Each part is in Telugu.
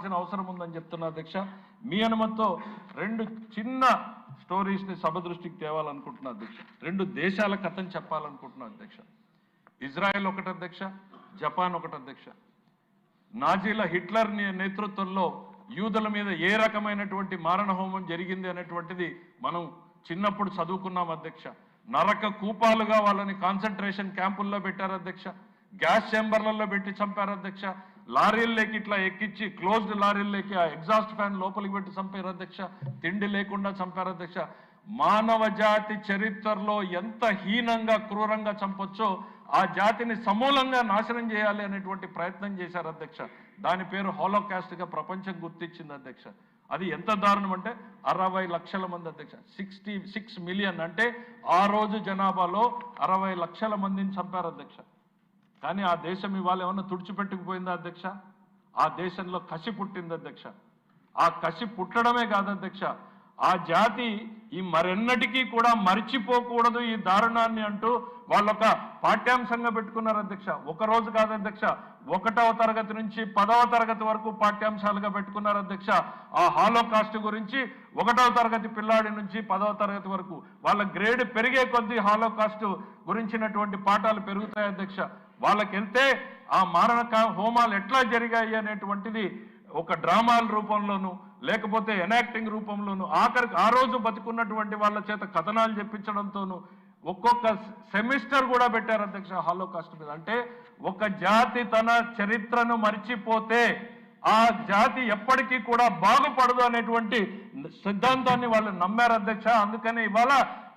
చెప్పాల్సిన అవసరం ఉందని చెప్తున్నా అధ్యక్ష. మీ అనుమతితో 2 చిన్న స్టోరీస్ని సభ దృష్టికి తేవాలనుకుంటున్నా అధ్యక్ష. 2 దేశాల కథను చెప్పాలనుకుంటున్నా అధ్యక్ష. ఇజ్రాయెల్ ఒకటి అధ్యక్ష, జపాన్ ఒకటి అధ్యక్ష. నాజీల హిట్లర్ నేతృత్వంలో యూదుల మీద ఏ రకమైనటువంటి మారణ హోమం జరిగింది అనేటువంటిది మనం చిన్నప్పుడు చదువుకున్నాం అధ్యక్ష. నరక కూపాలుగా వాళ్ళని కాన్సన్ట్రేషన్ క్యాంపుల్లో పెట్టారు అధ్యక్ష. గ్యాస్ ఛాంబర్లలో పెట్టి చంపారు అధ్యక్ష. లారీల్లోకి ఇట్లా ఎక్కించి క్లోజ్డ్ లారీల్లోకి ఆ ఎగ్జాస్ట్ ఫ్యాన్ లోపలికి పెట్టి చంపారు అధ్యక్ష. తిండి లేకుండా చంపారు అధ్యక్ష. మానవ జాతి చరిత్రలో ఎంత హీనంగా క్రూరంగా చంపొచ్చో ఆ జాతిని సమూలంగా నాశనం చేయాలి అనేటువంటి ప్రయత్నం చేశారు అధ్యక్ష. దాని పేరు హాలోకాస్ట్గా ప్రపంచం గుర్తించింది అధ్యక్ష. అది ఎంత దారుణం అంటే 60 లక్షల మంది అధ్యక్ష. 66 మిలియన్ అంటే ఆ రోజు జనాభాలో 60 లక్షల మందిని చంపారు అధ్యక్ష. కానీ ఆ దేశం ఇవాళ ఏమన్నా తుడిచిపెట్టుకుపోయిందా అధ్యక్ష? ఆ దేశంలో కసి పుట్టింది అధ్యక్ష. ఆ కసి పుట్టడమే కాదు అధ్యక్ష, ఆ జాతి ఈ మరెన్నటికీ కూడా మరిచిపోకూడదు ఈ దారుణాన్ని అంటూ వాళ్ళొక పాఠ్యాంశంగా పెట్టుకున్నారు అధ్యక్ష. ఒక రోజు కాదు అధ్యక్ష, 1వ తరగతి నుంచి 10వ తరగతి వరకు పాఠ్యాంశాలుగా పెట్టుకున్నారు అధ్యక్ష. ఆ హాలోకాస్ట్ గురించి 1వ తరగతి పిల్లాడి నుంచి 10వ తరగతి వరకు వాళ్ళ గ్రేడ్ పెరిగే కొద్దీ హాలోకాస్ట్ గురించినటువంటి పాఠాలు పెరుగుతాయి అధ్యక్ష. వాళ్ళకి వెళ్తే ఆ మారణ హోమాలు ఎట్లా జరిగాయి అనేటువంటిది ఒక డ్రామాల రూపంలోనూ లేకపోతే ఎనాక్టింగ్ రూపంలోనూ ఆఖరికి ఆ రోజు బతుకున్నటువంటి వాళ్ళ చేత కథనాలు చెప్పించడంతోనూ ఒక్కొక్క సెమిస్టర్ కూడా పెట్టారు అధ్యక్ష హాలోకాస్ట్ మీద. అంటే ఒక జాతి తన చరిత్రను మర్చిపోతే ఆ జాతి ఎప్పటికీ కూడా బాగుపడదు అనేటువంటి సిద్ధాంతాన్ని వాళ్ళు నమ్మారు అధ్యక్ష. అందుకని ఇవాళ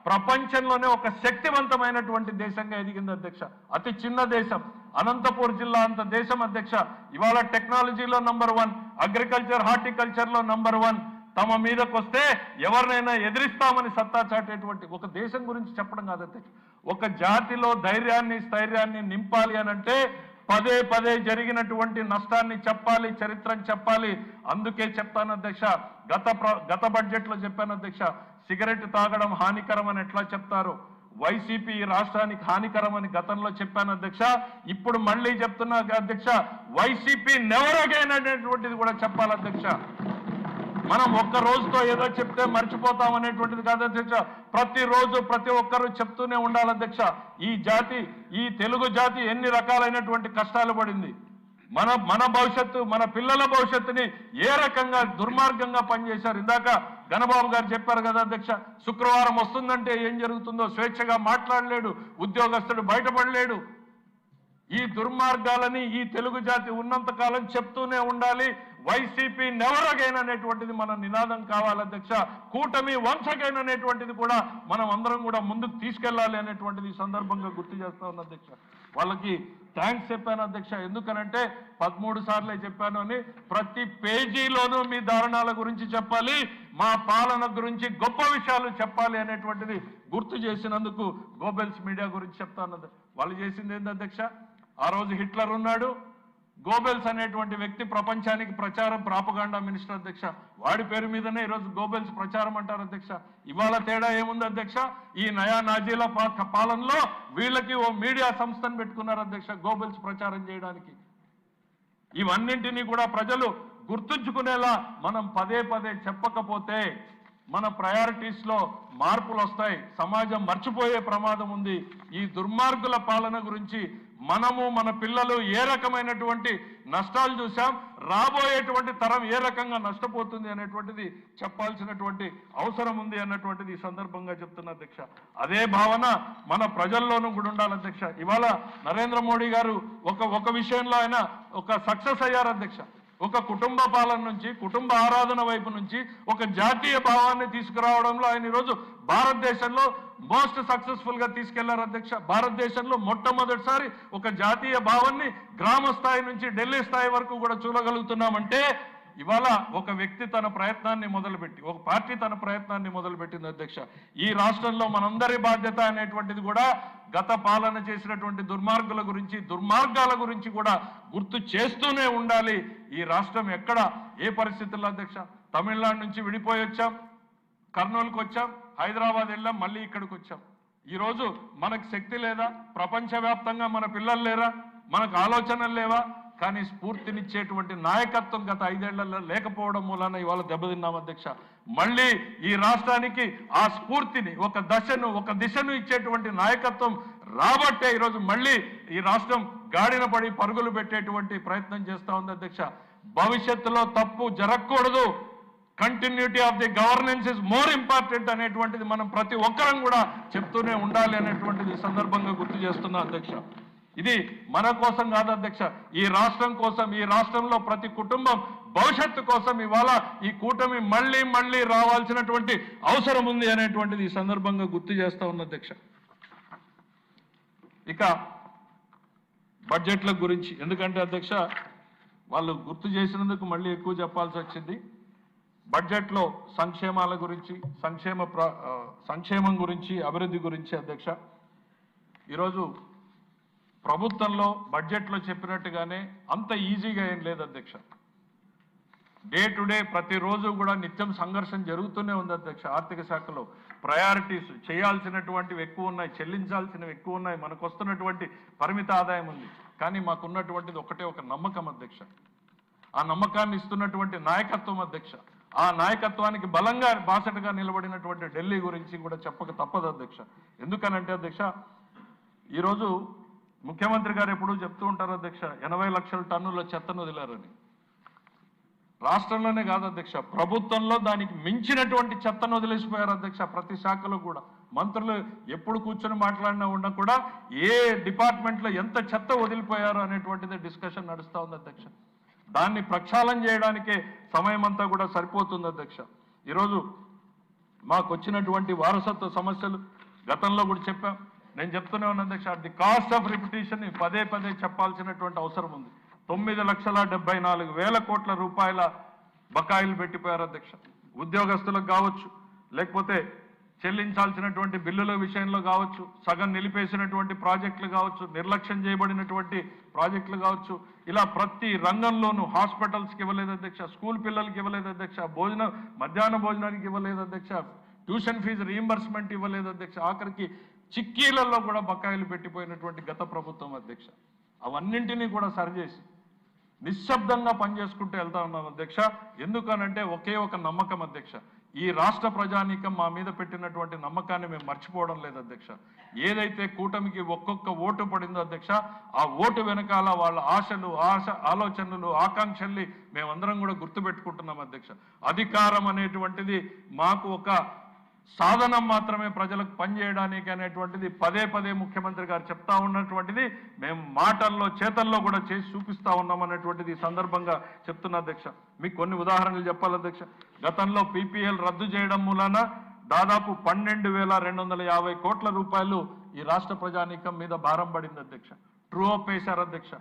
ప్రపంచంలోనే ఒక శక్తివంతమైనటువంటి దేశంగా ఎదిగింది అధ్యక్ష. అతి చిన్న దేశం, అనంతపూర్ జిల్లా అంత దేశం అధ్యక్ష. ఇవాళ టెక్నాలజీలో నంబర్ 1, అగ్రికల్చర్ హార్టికల్చర్లో నంబర్ 1. తమ మీదకి వస్తే ఎవరినైనా ఎదిరిస్తామని సత్తా చాటేటువంటి ఒక దేశం గురించి చెప్పడం కాదు అధ్యక్ష. ఒక జాతిలో ధైర్యాన్ని స్థైర్యాన్ని నింపాలి అనంటే పదే పదే జరిగినటువంటి నష్టాన్ని చెప్పాలి, చరిత్రను చెప్పాలి. అందుకే చెప్తాను అధ్యక్ష, గత బడ్జెట్లో చెప్పాను అధ్యక్ష, సిగరెట్ తాగడం హానికరం అని ఎట్లా చెప్తారు, వైసీపీ రాష్ట్రానికి హానికరం అని గతంలో చెప్పాను అధ్యక్ష. ఇప్పుడు మళ్ళీ చెప్తున్నా అధ్యక్ష, వైసీపీ నెవర్ అగైన్ అనేటువంటిది కూడా చెప్పాలి అధ్యక్ష. మనం ఒక్క రోజుతో ఏదో చెప్తే మర్చిపోతాం అనేటువంటిది కాదు అధ్యక్ష. ప్రతిరోజు ప్రతి ఒక్కరూ చెప్తూనే ఉండాలి అధ్యక్ష. ఈ తెలుగు జాతి ఎన్ని రకాలైనటువంటి కష్టాలు పడింది, మన భవిష్యత్తు, మన పిల్లల భవిష్యత్తుని ఏ రకంగా దుర్మార్గంగా పనిచేశారు. ఇందాక గణబాబు గారు చెప్పారు కదా అధ్యక్ష, శుక్రవారం వస్తుందంటే ఏం జరుగుతుందో స్వేచ్ఛగా మాట్లాడలేడు, ఉద్యోగస్తుడు బయటపడలేడు. ఈ దుర్మార్గాలని ఈ తెలుగు జాతి ఉన్నంత కాలం చెప్తూనే ఉండాలి. వైసీపీ నెవర్ అగైన్ అనేటువంటిది మన నినాదం కావాలి అధ్యక్ష. కూటమి వన్స్ అగైన్ అనేటువంటిది కూడా మనం అందరం కూడా ముందుకు తీసుకెళ్లాలి అనేటువంటిది ఈ సందర్భంగా గుర్తు చేస్తా ఉన్న అధ్యక్ష. వాళ్ళకి థ్యాంక్స్ చెప్పాను అధ్యక్ష. ఎందుకనంటే 13 సార్లే చెప్పాను అని ప్రతి పేజీలోనూ మీ దారుణాల గురించి చెప్పాలి, మా పాలన గురించి గొప్ప విషయాలు చెప్పాలి అనేటువంటిది గుర్తు చేసినందుకు గోబెల్స్ మీడియా గురించి చెప్తాను. వాళ్ళు చేసింది ఏంది అధ్యక్ష, ఆ రోజు హిట్లర్ ఉన్నాడు, గోబెల్స్ అనేటువంటి వ్యక్తి ప్రపంచానికి ప్రచారం ప్రాపగాండా మినిస్టర్ అధ్యక్ష. వాడి పేరు మీదనే ఈరోజు గోబెల్స్ ప్రచారం అంటారు అధ్యక్ష. ఇవాళ తేడా ఏముంది అధ్యక్ష, ఈ నయా నాజీల పాలనలో వీళ్ళకి ఓ మీడియా సంస్థను పెట్టుకున్నారు అధ్యక్ష గోబెల్స్ ప్రచారం చేయడానికి. ఇవన్నింటినీ కూడా ప్రజలు గుర్తుంచుకునేలా మనం పదే పదే చెప్పకపోతే మన ప్రయారిటీస్లో మార్పులు వస్తాయి, సమాజం మర్చిపోయే ప్రమాదం ఉంది. ఈ దుర్మార్గుల పాలన గురించి మనము మన పిల్లలు ఏ రకమైనటువంటి నష్టాలు చూసాం, రాబోయేటువంటి తరం ఏ రకంగా నష్టపోతుంది అనేటువంటిది చెప్పాల్సినటువంటి అవసరం ఉంది అన్నటువంటిది ఈ సందర్భంగా చెప్తున్నా అధ్యక్ష. అదే భావన మన ప్రజల్లోనూ కూడా ఉండాలి అధ్యక్ష. ఇవాళ నరేంద్ర మోడీ గారు ఒక విషయంలో ఆయన ఒక సక్సెస్ అయ్యారు అధ్యక్ష. ఒక కుటుంబ పాలన నుంచి, కుటుంబ ఆరాధన వైపు నుంచి ఒక జాతీయ భావాన్ని తీసుకురావడంలో ఆయన ఈరోజు భారతదేశంలో మోస్ట్ సక్సెస్ఫుల్ గా తీసుకెళ్లారు అధ్యక్ష. భారతదేశంలో మొట్టమొదటిసారి ఒక జాతీయ భావాన్ని గ్రామ స్థాయి నుంచి ఢిల్లీ స్థాయి వరకు కూడా చూడగలుగుతున్నామంటే ఇవాళ ఒక వ్యక్తి తన ప్రయత్నాన్ని మొదలుపెట్టి, ఒక పార్టీ తన ప్రయత్నాన్ని మొదలుపెట్టింది అధ్యక్ష. ఈ రాష్ట్రంలో మనందరి బాధ్యత అనేటువంటిది కూడా గత పాలన చేసినటువంటి దుర్మార్గుల గురించి, దుర్మార్గాల గురించి కూడా గుర్తు చేస్తూనే ఉండాలి. ఈ రాష్ట్రం ఎక్కడ ఏ పరిస్థితుల్లో అధ్యక్ష, తమిళనాడు నుంచి విడిపోయి వచ్చాం, కర్నూలుకు వచ్చాం, హైదరాబాద్ వెళ్ళాం, మళ్ళీ ఇక్కడికి వచ్చాం. ఈరోజు మనకు శక్తి లేదా, ప్రపంచవ్యాప్తంగా మన పిల్లలు లేరా, మనకు ఆలోచనలు లేవా, కానీ స్ఫూర్తినిచ్చేటువంటి నాయకత్వం గత 5 ఏళ్లలో లేకపోవడం మూలాన ఇవాళ దెబ్బతిన్నాం అధ్యక్ష. మళ్ళీ ఈ రాష్ట్రానికి ఆ స్ఫూర్తిని, ఒక దశను, ఒక దిశను ఇచ్చేటువంటి నాయకత్వం రాబట్టే ఈరోజు మళ్ళీ ఈ రాష్ట్రం గాడిన పడి పరుగులు పెట్టేటువంటి ప్రయత్నం చేస్తా ఉంది అధ్యక్ష. భవిష్యత్తులో తప్పు జరగకూడదు, continuity of the governance is more important అనేటువంటిది మనం ప్రతి ఒక్కరం కూడా చెప్తూనే ఉండాలి అనేటువంటిది ఈ సందర్భంగా గుర్తు చేస్తున్నా అధ్యక్ష. ఇది మన కోసం కాదు అధ్యక్ష, ఈ రాష్ట్రం కోసం, ఈ రాష్ట్రంలో ప్రతి కుటుంబం భవిష్యత్తు కోసం ఇవాళ ఈ కూటమి మళ్ళీ మళ్ళీ రావాల్సినటువంటి అవసరం ఉంది అనేటువంటిది ఈ సందర్భంగా గుర్తు చేస్తా ఉన్న అధ్యక్ష. ఇక బడ్జెట్ల గురించి, ఎందుకంటే అధ్యక్ష వాళ్ళు గుర్తు చేసినందుకు మళ్ళీ ఎక్కువ చెప్పాల్సి వచ్చింది. బడ్జెట్లో సంక్షేమాల గురించి, సంక్షేమం గురించి, అభివృద్ధి గురించి అధ్యక్ష, ఈరోజు ప్రభుత్వంలో బడ్జెట్లో చెప్పినట్టుగానే అంత ఈజీగా ఏం లేదు అధ్యక్ష. డే టు డే ప్రతిరోజు కూడా నిత్యం సంఘర్షణ జరుగుతూనే ఉంది అధ్యక్ష. ఆర్థిక శాఖలో ప్రయారిటీస్ చేయాల్సినటువంటివి ఎక్కువ ఉన్నాయి, చెల్లించాల్సినవి ఎక్కువ ఉన్నాయి, మనకు వస్తున్నటువంటి పరిమిత ఆదాయం ఉంది. కానీ మాకున్నటువంటిది ఒకటే ఒక నమ్మకం అధ్యక్ష. ఆ నమ్మకాన్ని ఇస్తున్నటువంటి నాయకత్వం అధ్యక్ష. ఆ నాయకత్వానికి బలంగా బాసటగా నిలబడినటువంటి ఢిల్లీ గురించి కూడా చెప్పక తప్పదు అధ్యక్ష. ఎందుకనంటే అధ్యక్ష, ఈరోజు ముఖ్యమంత్రి గారు ఎప్పుడూ చెప్తూ ఉంటారు అధ్యక్ష, 80 లక్షల టన్నుల చెత్తను వదిలారని. రాష్ట్రంలోనే కాదు అధ్యక్ష, ప్రభుత్వంలో దానికి మించినటువంటి చెత్తను వదిలేసిపోయారు అధ్యక్ష. ప్రతి శాఖలో కూడా మంత్రులు ఎప్పుడు కూర్చొని మాట్లాడినా ఉన్నా కూడా ఏ డిపార్ట్మెంట్లో ఎంత చెత్త వదిలిపోయారు అనేటువంటిది డిస్కషన్ నడుస్తూ ఉంది అధ్యక్ష. దాన్ని ప్రక్షాళన చేయడానికే సమయం అంతా కూడా సరిపోతుంది అధ్యక్ష. ఈరోజు మాకు వచ్చినటువంటి వారసత్వ సమస్యలు గతంలో కూడా చెప్పాం, నేను చెప్తూనే ఉన్నా అధ్యక్ష. ది కాస్ట్ ఆఫ్ రిపిటేషన్ పదే పదే చెప్పాల్సినటువంటి అవసరం ఉంది. 9,74,000 కోట్ల రూపాయల బకాయిలు పెట్టిపోయారు అధ్యక్ష. ఉద్యోగస్తులకు కావచ్చు, లేకపోతే చెల్లించాల్సినటువంటి బిల్లుల విషయంలో కావచ్చు, సగం నిలిపేసినటువంటి ప్రాజెక్టులు కావచ్చు, నిర్లక్ష్యం చేయబడినటువంటి ప్రాజెక్టులు కావచ్చు, ఇలా ప్రతి రంగంలోనూ హాస్పిటల్స్కి ఇవ్వలేదు అధ్యక్ష, స్కూల్ పిల్లలకి ఇవ్వలేదు అధ్యక్ష, మధ్యాహ్న భోజనానికి ఇవ్వలేదు అధ్యక్ష, ట్యూషన్ ఫీజు రీయింబర్స్మెంట్ ఇవ్వలేదు అధ్యక్ష, ఆఖరికి చిక్కీలలో కూడా బకాయిలు పెట్టిపోయినటువంటి గత ప్రభుత్వం అధ్యక్ష. అవన్నింటినీ కూడా సరిచేసి నిశ్శబ్దంగా పనిచేసుకుంటూ వెళ్తా ఉన్నాం అధ్యక్ష. ఎందుకనంటే ఒకే ఒక నమ్మకం అధ్యక్ష, ఈ రాష్ట్ర ప్రజానీకం మా మీద పెట్టినటువంటి నమ్మకాన్ని మేము మర్చిపోవడం లేదు అధ్యక్ష. ఏదైతే కూటమికి ఒక్కొక్క ఓటు పడిందో అధ్యక్ష, ఆ ఓటు వెనకాల వాళ్ళ ఆలోచనలు, ఆకాంక్షల్ని మేమందరం కూడా గుర్తుపెట్టుకుంటున్నాం అధ్యక్ష. అధికారం అనేటువంటిది మాకు ఒక సాధనం మాత్రమే, ప్రజలకు పనిచేయడానికి అనేటువంటిది పదే పదే ముఖ్యమంత్రి గారు చెప్తా ఉన్నటువంటిది మేము మాటల్లో, చేతల్లో కూడా చేసి చూపిస్తా ఉన్నాం అనేటువంటిది ఈ సందర్భంగా చెప్తున్నా అధ్యక్ష. మీకు కొన్ని ఉదాహరణలు చెప్పాలి అధ్యక్ష. గతంలో పీపీఎల్ రద్దు చేయడం మూలాన దాదాపు 12,250 కోట్ల రూపాయలు ఈ రాష్ట్ర ప్రజానీకం మీద భారం పడింది అధ్యక్ష. ట్రూ అప్ వేశారు అధ్యక్ష.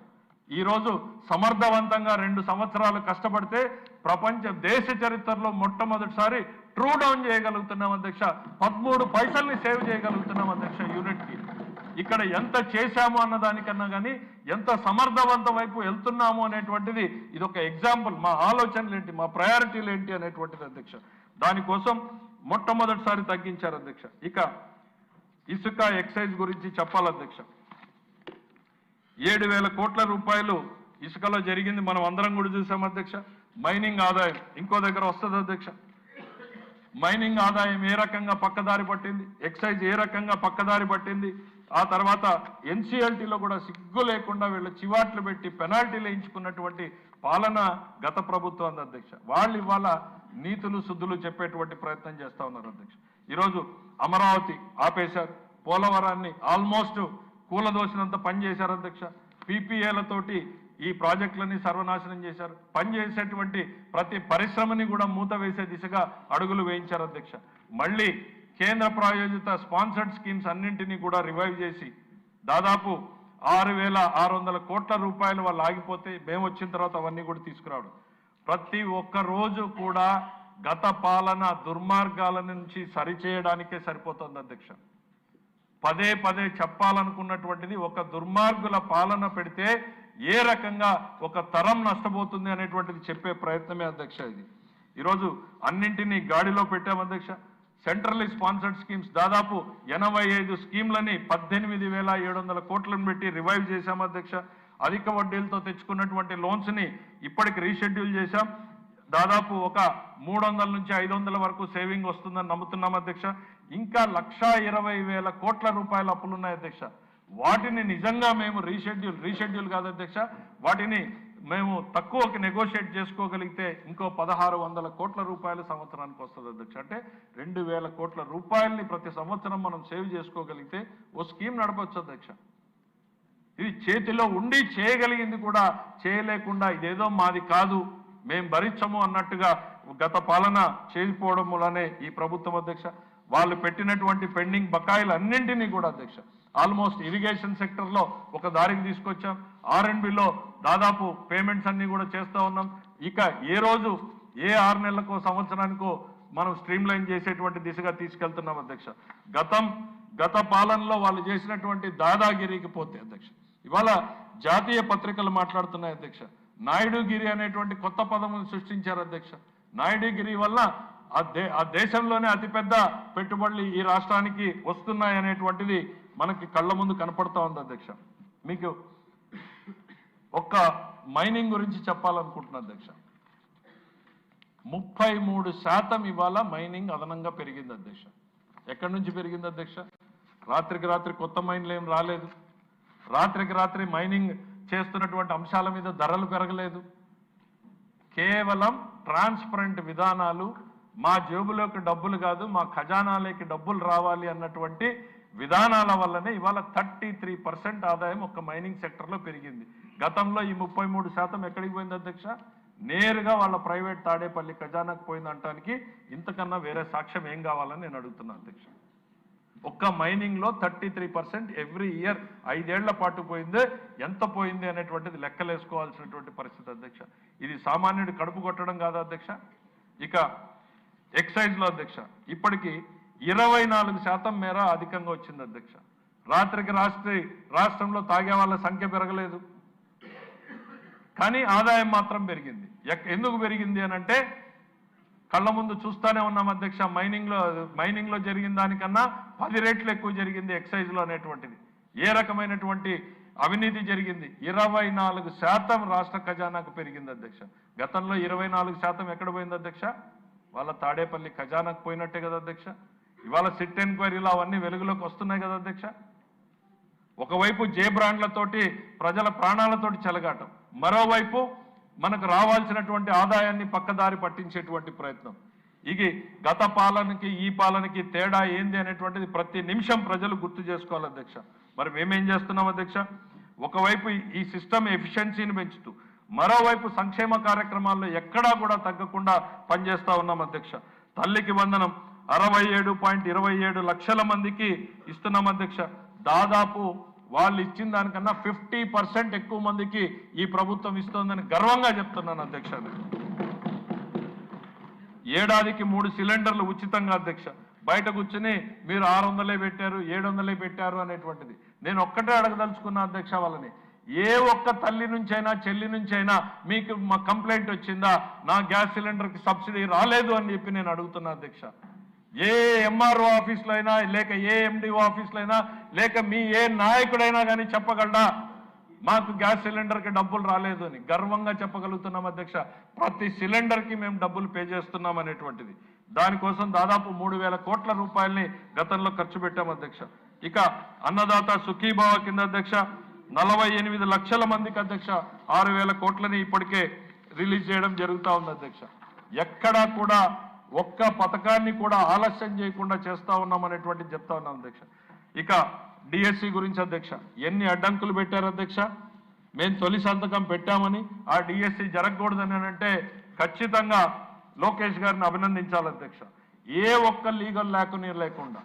ఈరోజు సమర్థవంతంగా 2 సంవత్సరాలు కష్టపడితే దేశ చరిత్రలో మొట్టమొదటిసారి ట్రూ డౌన్ చేయగలుగుతున్నాం అధ్యక్ష. 13 పైసల్ని సేవ్ చేయగలుగుతున్నాం అధ్యక్ష యూనిట్కి. ఇక్కడ ఎంత చేశాము అన్నదానికన్నా కానీ ఎంత సమర్థవంతం వైపు వెళ్తున్నాము అనేటువంటిది ఇది ఒక ఎగ్జాంపుల్. మా ఆలోచనలు ఏంటి, మా ప్రయారిటీలు ఏంటి అనేటువంటిది అధ్యక్ష. దానికోసం మొట్టమొదటిసారి తగ్గించారు అధ్యక్ష. ఇక ఇసుక ఎక్సైజ్ గురించి చెప్పాలి అధ్యక్ష. 7,000 కోట్ల రూపాయలు ఇసుకలో జరిగింది, మనం అందరం కూడా చూసాం అధ్యక్ష. మైనింగ్ ఆదాయం ఇంకో దగ్గర వస్తుంది అధ్యక్ష. మైనింగ్ ఆదాయం ఏ రకంగా పక్కదారి పట్టింది, ఎక్సైజ్ ఏ రకంగా పక్కదారి పట్టింది, ఆ తర్వాత ఎన్సీఎల్టీలో కూడా సిగ్గు లేకుండా వీళ్ళు చివాట్లు పెట్టి పెనాల్టీలు వేయించుకున్నటువంటి పాలన గత ప్రభుత్వం అధ్యక్ష. వాళ్ళు ఇవాళ నీతులు శుద్ధులు చెప్పేటువంటి ప్రయత్నం చేస్తా ఉన్నారు అధ్యక్ష. ఈరోజు అమరావతి ఆపేశారు, పోలవరాన్ని ఆల్మోస్ట్ కూలదోసినంత పని చేశారు అధ్యక్ష. పీపీఏలతోటి ఈ ప్రాజెక్టులని సర్వనాశనం చేశారు. పనిచేసేటువంటి ప్రతి పరిశ్రమని కూడా మూత వేసే దిశగా అడుగులు వేయించారు అధ్యక్ష. మళ్ళీ కేంద్ర ప్రాయోజిత స్పాన్సర్డ్ స్కీమ్స్ అన్నింటినీ కూడా రివైవ్ చేసి దాదాపు 6,600 కోట్ల రూపాయలు వాళ్ళు ఆగిపోతే మేము వచ్చిన తర్వాత అవన్నీ కూడా తీసుకురావడం. ప్రతి ఒక్క రోజు కూడా గత పాలన దుర్మార్గాల నుంచి సరిచేయడానికే సరిపోతుంది అధ్యక్ష. పదే పదే చెప్పాలనుకున్నటువంటిది, ఒక దుర్మార్గుల పాలన పెడితే ఏ రకంగా ఒక తరం నష్టపోతుంది అనేటువంటిది చెప్పే ప్రయత్నమే అధ్యక్ష ఇది. ఈరోజు అన్నింటినీ గాడిలో పెట్టాం అధ్యక్ష. సెంట్రల్లీ స్పాన్సర్డ్ స్కీమ్స్ దాదాపు 85 స్కీమ్లని 18,700 కోట్లను పెట్టి రివైవ్ చేశాం అధ్యక్ష. అధిక వడ్డీలతో తెచ్చుకున్నటువంటి లోన్స్ని ఇప్పటికి రీషెడ్యూల్ చేశాం. దాదాపు ఒక 300 నుంచి 500 వరకు సేవింగ్ వస్తుందని నమ్ముతున్నాం అధ్యక్ష. ఇంకా 1,20,000 కోట్ల రూపాయల అప్పులున్నాయి అధ్యక్ష. వాటిని నిజంగా మేము రీషెడ్యూల్ కాదు అధ్యక్ష, వాటిని మేము తక్కువకి నెగోషియేట్ చేసుకోగలిగితే ఇంకో 1,600 కోట్ల రూపాయలు సంవత్సరానికి వస్తుంది అధ్యక్ష. అంటే 2,000 కోట్ల రూపాయలని ప్రతి సంవత్సరం మనం సేవ్ చేసుకోగలిగితే ఓ స్కీమ్ నడపచ్చు అధ్యక్ష. ఇది చేతిలో ఉండి చేయగలిగింది కూడా చేయలేకుండా ఇదేదో మాది కాదు మేము భరించము అన్నట్టుగా గత పాలన చేసిపోవడం వల్లనే ఈ ప్రభుత్వం అధ్యక్ష వాళ్ళు పెట్టినటువంటి పెండింగ్ బకాయిలు అన్నింటినీ కూడా అధ్యక్ష ఆల్మోస్ట్ ఇరిగేషన్ సెక్టర్లో ఒక దారికి తీసుకొచ్చాం. R&Bలో దాదాపు పేమెంట్స్ అన్ని కూడా చేస్తూ ఉన్నాం. ఇక ఏ రోజు ఏ 6 నెలలకో సంవత్సరానికో మనం స్ట్రీమ్ లైన్ చేసేటువంటి దిశగా తీసుకెళ్తున్నాం అధ్యక్ష. గత పాలనలో వాళ్ళు చేసినటువంటి దాదాగిరికి పోతే అధ్యక్ష ఇవాళ జాతీయ పత్రికలు మాట్లాడుతున్నాయి అధ్యక్ష. నాయుడుగిరి అనేటువంటి కొత్త పదమును సృష్టించారు అధ్యక్ష. నాయుడుగిరి వల్ల ఆ దేశంలోనే అతిపెద్ద పెట్టుబడులు ఈ రాష్ట్రానికి వస్తున్నాయి అనేటువంటిది మనకి కళ్ళ ముందు కనపడతా ఉంది అధ్యక్ష. మీకు ఒక్క మైనింగ్ గురించి చెప్పాలనుకుంటున్నా అధ్యక్ష. 33% ఇవాళ మైనింగ్ అదనంగా పెరిగింది అధ్యక్ష. ఎక్కడి నుంచి పెరిగింది అధ్యక్ష? రాత్రికి రాత్రి కొత్త మైన్లు ఏం రాలేదు. రాత్రికి రాత్రి మైనింగ్ చేస్తున్నటువంటి అంశాల మీద ధరలు పెరగలేదు. కేవలం ట్రాన్స్పరెంట్ విధానాలు, మా జేబులోకి డబ్బులు కాదు మా ఖజానాలోకి డబ్బులు రావాలి అన్నటువంటి విధానాల వల్లనే ఇవాళ 33% ఆదాయం ఒక్క మైనింగ్ సెక్టర్లో పెరిగింది. గతంలో ఈ 33% ఎక్కడికి పోయింది అధ్యక్ష? నేరుగా వాళ్ళ ప్రైవేట్ తాడేపల్లి ఖజానాకు పోయింది అంటానికి ఇంతకన్నా వేరే సాక్ష్యం ఏం కావాలని నేను అడుగుతున్నా అధ్యక్ష. ఒక్క మైనింగ్లో 33% ఎవ్రీ ఇయర్ 5 ఏళ్ల పాటు పోయింది. ఎంత పోయింది అనేటువంటిది లెక్కలేసుకోవాల్సినటువంటి పరిస్థితి అధ్యక్ష. ఇది సామాన్యుడి కడుపు కొట్టడం కాదా అధ్యక్ష? ఇక ఎక్సైజ్లో అధ్యక్ష ఇప్పటికీ 24% మేర అధికంగా వచ్చింది అధ్యక్ష. రాత్రికి రాష్ట్రంలో తాగే వాళ్ళ సంఖ్య పెరగలేదు కానీ ఆదాయం మాత్రం పెరిగింది. ఎందుకు పెరిగింది అని అంటే కళ్ళ ముందు చూస్తూనే ఉన్నాం అధ్యక్ష. మైనింగ్లో జరిగిన దానికన్నా 10 రెట్లు ఎక్కువ జరిగింది ఎక్సైజ్లో అనేటువంటిది. ఏ రకమైనటువంటి అవినీతి జరిగింది? 24% రాష్ట్ర ఖజానాకు పెరిగింది అధ్యక్ష. గతంలో 24% ఎక్కడ పోయింది అధ్యక్ష? వాళ్ళ తాడేపల్లి ఖజానాకు పోయినట్టే కదా అధ్యక్ష. ఇవాళ సిట్ ఎంక్వైరీలు అవన్నీ వెలుగులోకి వస్తున్నాయి కదా అధ్యక్ష. ఒకవైపు జే బ్రాండ్లతోటి ప్రజల ప్రాణాలతోటి చెలగాటం, మరోవైపు మనకు రావాల్సినటువంటి ఆదాయాన్ని పక్కదారి పట్టించేటువంటి ప్రయత్నం. ఇది గత పాలనకి ఈ పాలనకి తేడా ఏంది అనేటువంటిది ప్రతి నిమిషం ప్రజలు గుర్తు చేసుకోవాలి అధ్యక్ష. మరి మేమేం చేస్తున్నాం అధ్యక్ష? ఒకవైపు ఈ సిస్టమ్ ఎఫిషియన్సీని పెంచుతూ మరోవైపు సంక్షేమ కార్యక్రమాల్లో ఎక్కడా కూడా తగ్గకుండా పనిచేస్తూ ఉన్నాం అధ్యక్ష. తల్లికి వందనం 67.27 లక్షల మందికి ఇస్తున్నాం అధ్యక్ష. దాదాపు వాళ్ళు ఇచ్చిన దానికన్నా 50% ఎక్కువ మందికి ఈ ప్రభుత్వం ఇస్తోందని గర్వంగా చెప్తున్నాను అధ్యక్ష. ఏడాదికి 3 సిలిండర్లు ఉచితంగా అధ్యక్ష. బయట కూర్చుని మీరు 600 పెట్టారు 700 పెట్టారు అనేటువంటిది నేను ఒక్కటే అడగదలుచుకున్నా అధ్యక్ష వాళ్ళని. ఏ ఒక్క తల్లి నుంచైనా చెల్లి నుంచైనా మీకు మా కంప్లైంట్ వచ్చిందా నా గ్యాస్ సిలిండర్కి సబ్సిడీ రాలేదు అని చెప్పి నేను అడుగుతున్నా అధ్యక్ష. ఏ ఎంఆర్ఓ ఆఫీస్లో అయినా లేక ఏ ఎండిఓ ఆఫీస్లో అయినా లేక మీ ఏ నాయకుడైనా కానీ చెప్పగలడా మాకు గ్యాస్ సిలిండర్కి డబ్బులు రాలేదు అని? గర్వంగా చెప్పగలుగుతున్నాం అధ్యక్ష. ప్రతి సిలిండర్కి మేము డబ్బులు పే చేస్తున్నాం అనేటువంటిది. దానికోసం దాదాపు 3,000 కోట్ల రూపాయలని గతంలో ఖర్చు పెట్టాం అధ్యక్ష. ఇక అన్నదాత సుఖీభావ కింద అధ్యక్ష 48 లక్షల మందికి అధ్యక్ష 6,000 కోట్లని ఇప్పటికే రిలీజ్ చేయడం జరుగుతూ ఉంది అధ్యక్ష. ఎక్కడా కూడా ఒక్క పథకాన్ని కూడా ఆలస్యం చేయకుండా చేస్తూ ఉన్నాం అనేటువంటి చెప్తా ఉన్నాం అధ్యక్ష. ఇక డిఎస్సి గురించి అధ్యక్ష ఎన్ని అడ్డంకులు పెట్టారు అధ్యక్ష. మేము తొలి సంతకం పెట్టామని ఆ డిఎస్సి జరగకూడదని అంటే ఖచ్చితంగా లోకేష్ గారిని అభినందించాలి అధ్యక్ష. ఏ ఒక్క లీగల్ లేకుండా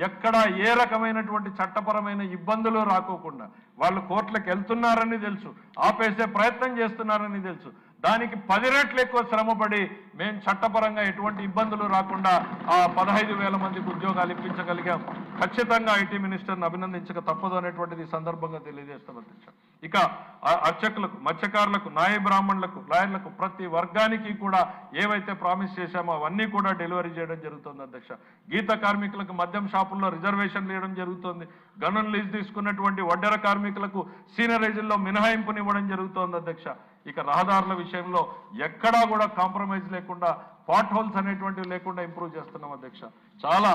ఎక్కడ ఏ రకమైనటువంటి చట్టపరమైన ఇబ్బందులు రాకోకుండా వాళ్ళు కోర్టులకు వెళ్తున్నారని తెలుసు, ఆపేసే ప్రయత్నం చేస్తున్నారని తెలుసు, దానికి 10 రెట్లు ఎక్కువ శ్రమపడి మేము చట్టపరంగా ఎటువంటి ఇబ్బందులు రాకుండా ఆ 15,000 మందికి ఉద్యోగాలు ఇప్పించగలిగాం. ఖచ్చితంగా ఐటీ మినిస్టర్ని అభినందించక తప్పదు అనేటువంటిది సందర్భంగా తెలియజేస్తాం అధ్యక్ష. ఇక అర్చకులకు, మత్స్యకారులకు, న్యాయ బ్రాహ్మణులకు, లాయర్లకు, ప్రతి వర్గానికి కూడా ఏవైతే ప్రామిస్ చేశామో అవన్నీ కూడా డెలివరీ చేయడం జరుగుతుంది అధ్యక్ష. గీత కార్మికులకు మద్యం షాపుల్లో రిజర్వేషన్లు ఇవ్వడం జరుగుతోంది. గనులు లీజ్ తీసుకున్నటువంటి వడ్డెర కార్మికులకు సీనరైజుల్లో మినహాయింపునివ్వడం జరుగుతోంది అధ్యక్ష. ఇక రహదారుల విషయంలో ఎక్కడా కూడా కాంప్రమైజ్ లేకుండా, పాట్ హోల్స్ అనేటువంటివి లేకుండా ఇంప్రూవ్ చేస్తున్నాం అధ్యక్ష. చాలా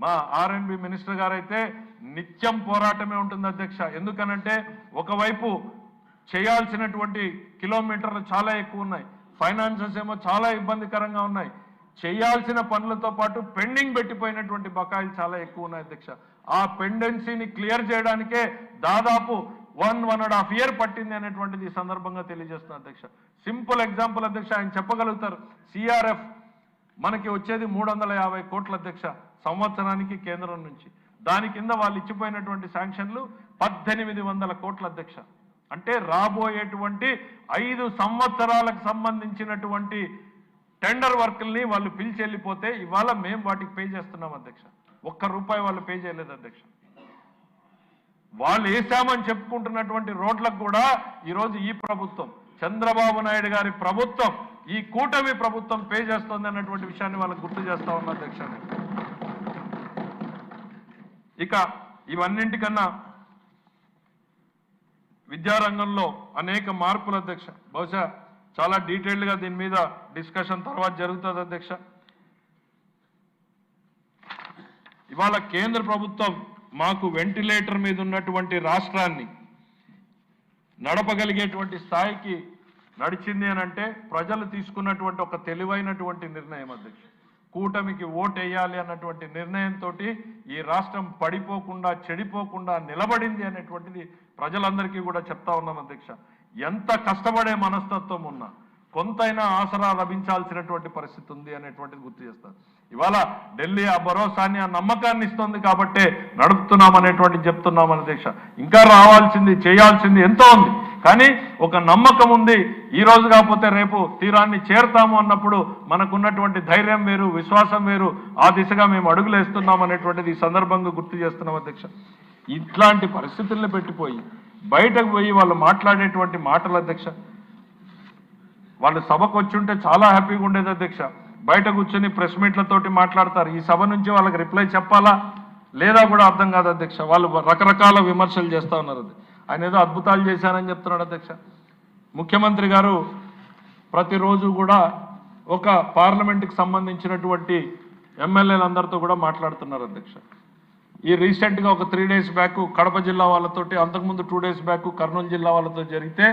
మా ఆర్ఎండ్బి మినిస్టర్ గారు అయితే నిత్యం పోరాటమే ఉంటుంది అధ్యక్ష. ఎందుకనంటే ఒకవైపు చేయాల్సినటువంటి కిలోమీటర్లు చాలా ఎక్కువ ఉన్నాయి, ఫైనాన్సెస్ ఏమో చాలా ఇబ్బందికరంగా ఉన్నాయి, చేయాల్సిన పనులతో పాటు పెండింగ్ పెట్టిపోయినటువంటి బకాయిలు చాలా ఎక్కువ ఉన్నాయి అధ్యక్ష. ఆ పెండెన్సీని క్లియర్ చేయడానికే దాదాపు 1.5 ఇయర్ పట్టింది అనేటువంటిది ఈ సందర్భంగా తెలియజేస్తున్నా అధ్యక్ష. సింపుల్ ఎగ్జాంపుల్ అధ్యక్ష, ఆయన చెప్పగలుగుతారు. సిఆర్ఎఫ్ మనకి వచ్చేది 350 కోట్ల అధ్యక్ష సంవత్సరానికి కేంద్రం నుంచి. దాని కింద వాళ్ళు ఇచ్చిపోయినటువంటి శాంక్షన్లు 1800 కోట్ల అధ్యక్ష. అంటే రాబోయేటువంటి 5 సంవత్సరాలకు సంబంధించినటువంటి టెండర్ వర్కుల్ని వాళ్ళు పిలిచి వెళ్ళిపోతే ఇవాళ మేము వాటికి పే చేస్తున్నాం అధ్యక్ష. ₹1 వాళ్ళు పే చేయలేదు అధ్యక్ష. వాళ్ళు వేసామని చెప్పుకుంటున్నటువంటి రోడ్లకు కూడా ఈరోజు ఈ ప్రభుత్వం, చంద్రబాబు నాయుడు గారి ప్రభుత్వం, ఈ కూటమి ప్రభుత్వం పే చేస్తుంది అన్నటువంటి విషయాన్ని వాళ్ళకు గుర్తు చేస్తా ఉన్నా అధ్యక్ష. ఇక ఇవన్నింటికన్నా విద్యారంగంలో అనేక మార్పులు అధ్యక్ష. బహుశా చాలా డీటెయిల్డ్గా దీని మీద డిస్కషన్ తర్వాత జరుగుతుంది అధ్యక్ష. ఇవాళ కేంద్ర ప్రభుత్వం మాకు వెంటిలేటర్ మీద ఉన్నటువంటి రాష్ట్రాన్ని నడపగలిగేటువంటి స్థాయికి నడిచింది అని అంటే ప్రజలు తీసుకున్నటువంటి ఒక తెలివైనటువంటి నిర్ణయం అధ్యక్ష. కూటమికి ఓటు వేయాలి అన్నటువంటి నిర్ణయంతో ఈ రాష్ట్రం పడిపోకుండా, చెడిపోకుండా నిలబడింది అనేటువంటిది ప్రజలందరికీ కూడా చెప్తా ఉన్నాం అధ్యక్ష. ఎంత కష్టపడే మనస్తత్వం ఉన్నా కొంతైనా ఆసరా లభించాల్సినటువంటి పరిస్థితి ఉంది అనేటువంటిది గుర్తు చేస్తారు. ఇవాళ ఢిల్లీ ఆ భరోసాన్ని, ఆ నమ్మకాన్ని ఇస్తుంది కాబట్టే నడుపుతున్నాం అనేటువంటిది చెప్తున్నాం అధ్యక్ష. ఇంకా రావాల్సింది, చేయాల్సింది ఎంతో ఉంది, కానీ ఒక నమ్మకం ఉంది. ఈ రోజు కాకపోతే రేపు తీరాన్ని చేరుతాము అన్నప్పుడు మనకున్నటువంటి ధైర్యం వేరు, విశ్వాసం వేరు. ఆ దిశగా మేము అడుగులు వేస్తున్నాం అనేటువంటిది ఈ సందర్భంగా గుర్తు చేస్తున్నాం అధ్యక్ష. ఇట్లాంటి పరిస్థితుల్ని పెట్టిపోయి బయటకు పోయి వాళ్ళు మాట్లాడేటువంటి మాటలు అధ్యక్ష, వాళ్ళు సభకు వచ్చి ఉంటే చాలా హ్యాపీగా ఉండేది అధ్యక్ష. బయట కూర్చొని ప్రెస్ మీట్లతోటి మాట్లాడతారు. ఈ సభ నుంచి వాళ్ళకి రిప్లై చెప్పాలా లేదా కూడా అర్థం కాదు అధ్యక్ష. వాళ్ళు రకరకాల విమర్శలు చేస్తూ ఉన్నారు. అది ఆయన ఏదో అద్భుతాలు చేశారని చెప్తున్నాడు అధ్యక్ష. ముఖ్యమంత్రి గారు ప్రతిరోజు కూడా ఒక పార్లమెంట్కి సంబంధించినటువంటి ఎమ్మెల్యేలందరితో కూడా మాట్లాడుతున్నారు అధ్యక్ష. ఈ రీసెంట్గా ఒక 3 days బ్యాక్ కడప జిల్లా వాళ్ళతోటి, అంతకుముందు 2 days బ్యాక్ కర్నూలు జిల్లా వాళ్ళతో జరిగితే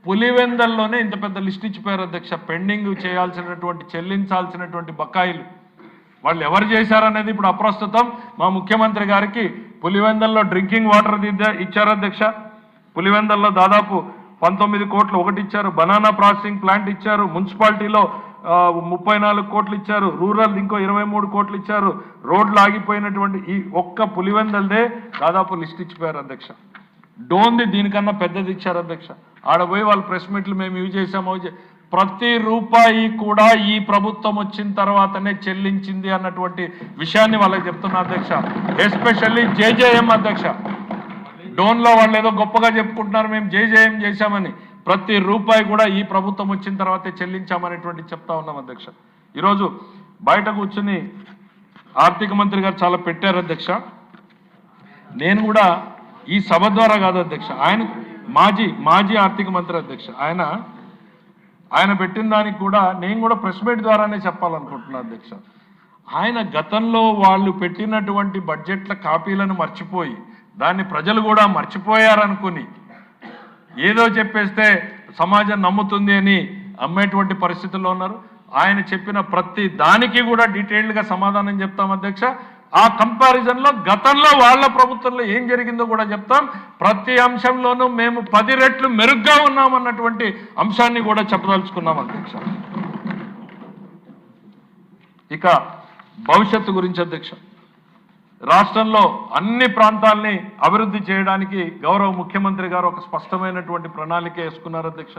పులివెందల్లోనే ఇంత పెద్ద లిస్ట్ ఇచ్చిపోయారు అధ్యక్ష. పెండింగ్ చేయాల్సినటువంటి, చెల్లించాల్సినటువంటి బకాయిలు వాళ్ళు ఎవరు చేశారనేది ఇప్పుడు అప్రస్తుతం. మా ముఖ్యమంత్రి గారికి పులివెందల్లో డ్రింకింగ్ వాటర్ ఇచ్చారు అధ్యక్ష. పులివెందల్లో దాదాపు 19 కోట్లు ఒకటి ఇచ్చారు, బనానా ప్రాసెసింగ్ ప్లాంట్ ఇచ్చారు, మున్సిపాలిటీలో 34 కోట్లు ఇచ్చారు, రూరల్ ఇంకో 23 కోట్లు ఇచ్చారు. రోడ్లు ఆగిపోయినటువంటి ఈ ఒక్క పులివెందల్దే దాదాపు లిస్ట్ ఇచ్చిపోయారు అధ్యక్ష. డోన్ది దీనికన్నా పెద్దది ఇచ్చారు అధ్యక్ష. ఆడపోయి వాళ్ళు ప్రెస్ మీట్లు మేము ఇవి చేసాము, ప్రతి రూపాయి కూడా ఈ ప్రభుత్వం వచ్చిన తర్వాతనే చెల్లించింది అన్నటువంటి విషయాన్ని వాళ్ళకి చెప్తున్నా అధ్యక్ష. ఎస్పెషల్లీ జేజేఎం అధ్యక్ష. డోన్లో వాళ్ళు ఏదో గొప్పగా చెప్పుకుంటున్నారు మేము జేజేఎం చేశామని. ప్రతి రూపాయి కూడా ఈ ప్రభుత్వం వచ్చిన తర్వాతే చెల్లించామనేటువంటి చెప్తా ఉన్నాం అధ్యక్ష. ఈరోజు బయట కూర్చుని ఆర్థిక మంత్రి గారు చాలా పెట్టారు అధ్యక్ష. నేను కూడా ఈ సభ ద్వారా కాదు అధ్యక్ష, ఆయన మాజీ ఆర్థిక మంత్రి అధ్యక్ష, ఆయన పెట్టిన దానికి కూడా నేను కూడా ప్రెస్ మీట్ ద్వారానే చెప్పాలనుకుంటున్నాను అధ్యక్ష. ఆయన గతంలో వాళ్ళు పెట్టినటువంటి బడ్జెట్ల కాపీలను మర్చిపోయి, దాన్ని ప్రజలు కూడా మర్చిపోయారనుకుని ఏదో చెప్పేస్తే సమాజం నమ్ముతుంది అని అమ్మేటువంటి పరిస్థితుల్లో ఉన్నారు. ఆయన చెప్పిన ప్రతి దానికి కూడా డీటెయిల్డ్గా సమాధానం చెప్తాం అధ్యక్ష. ఆ కంపారిజన్లో గతంలో వాళ్ళ ప్రభుత్వంలో ఏం జరిగిందో కూడా చెప్తాం. ప్రతి అంశంలోనూ మేము 10 రెట్లు మెరుగ్గా ఉన్నామన్నటువంటి అంశాన్ని కూడా చెప్పదలుచుకున్నాం అధ్యక్ష. ఇక భవిష్యత్తు గురించి అధ్యక్ష, రాష్ట్రంలో అన్ని ప్రాంతాల్ని అభివృద్ధి చేయడానికి గౌరవ ముఖ్యమంత్రి గారు ఒక స్పష్టమైనటువంటి ప్రణాళిక వేసుకున్నారు అధ్యక్ష.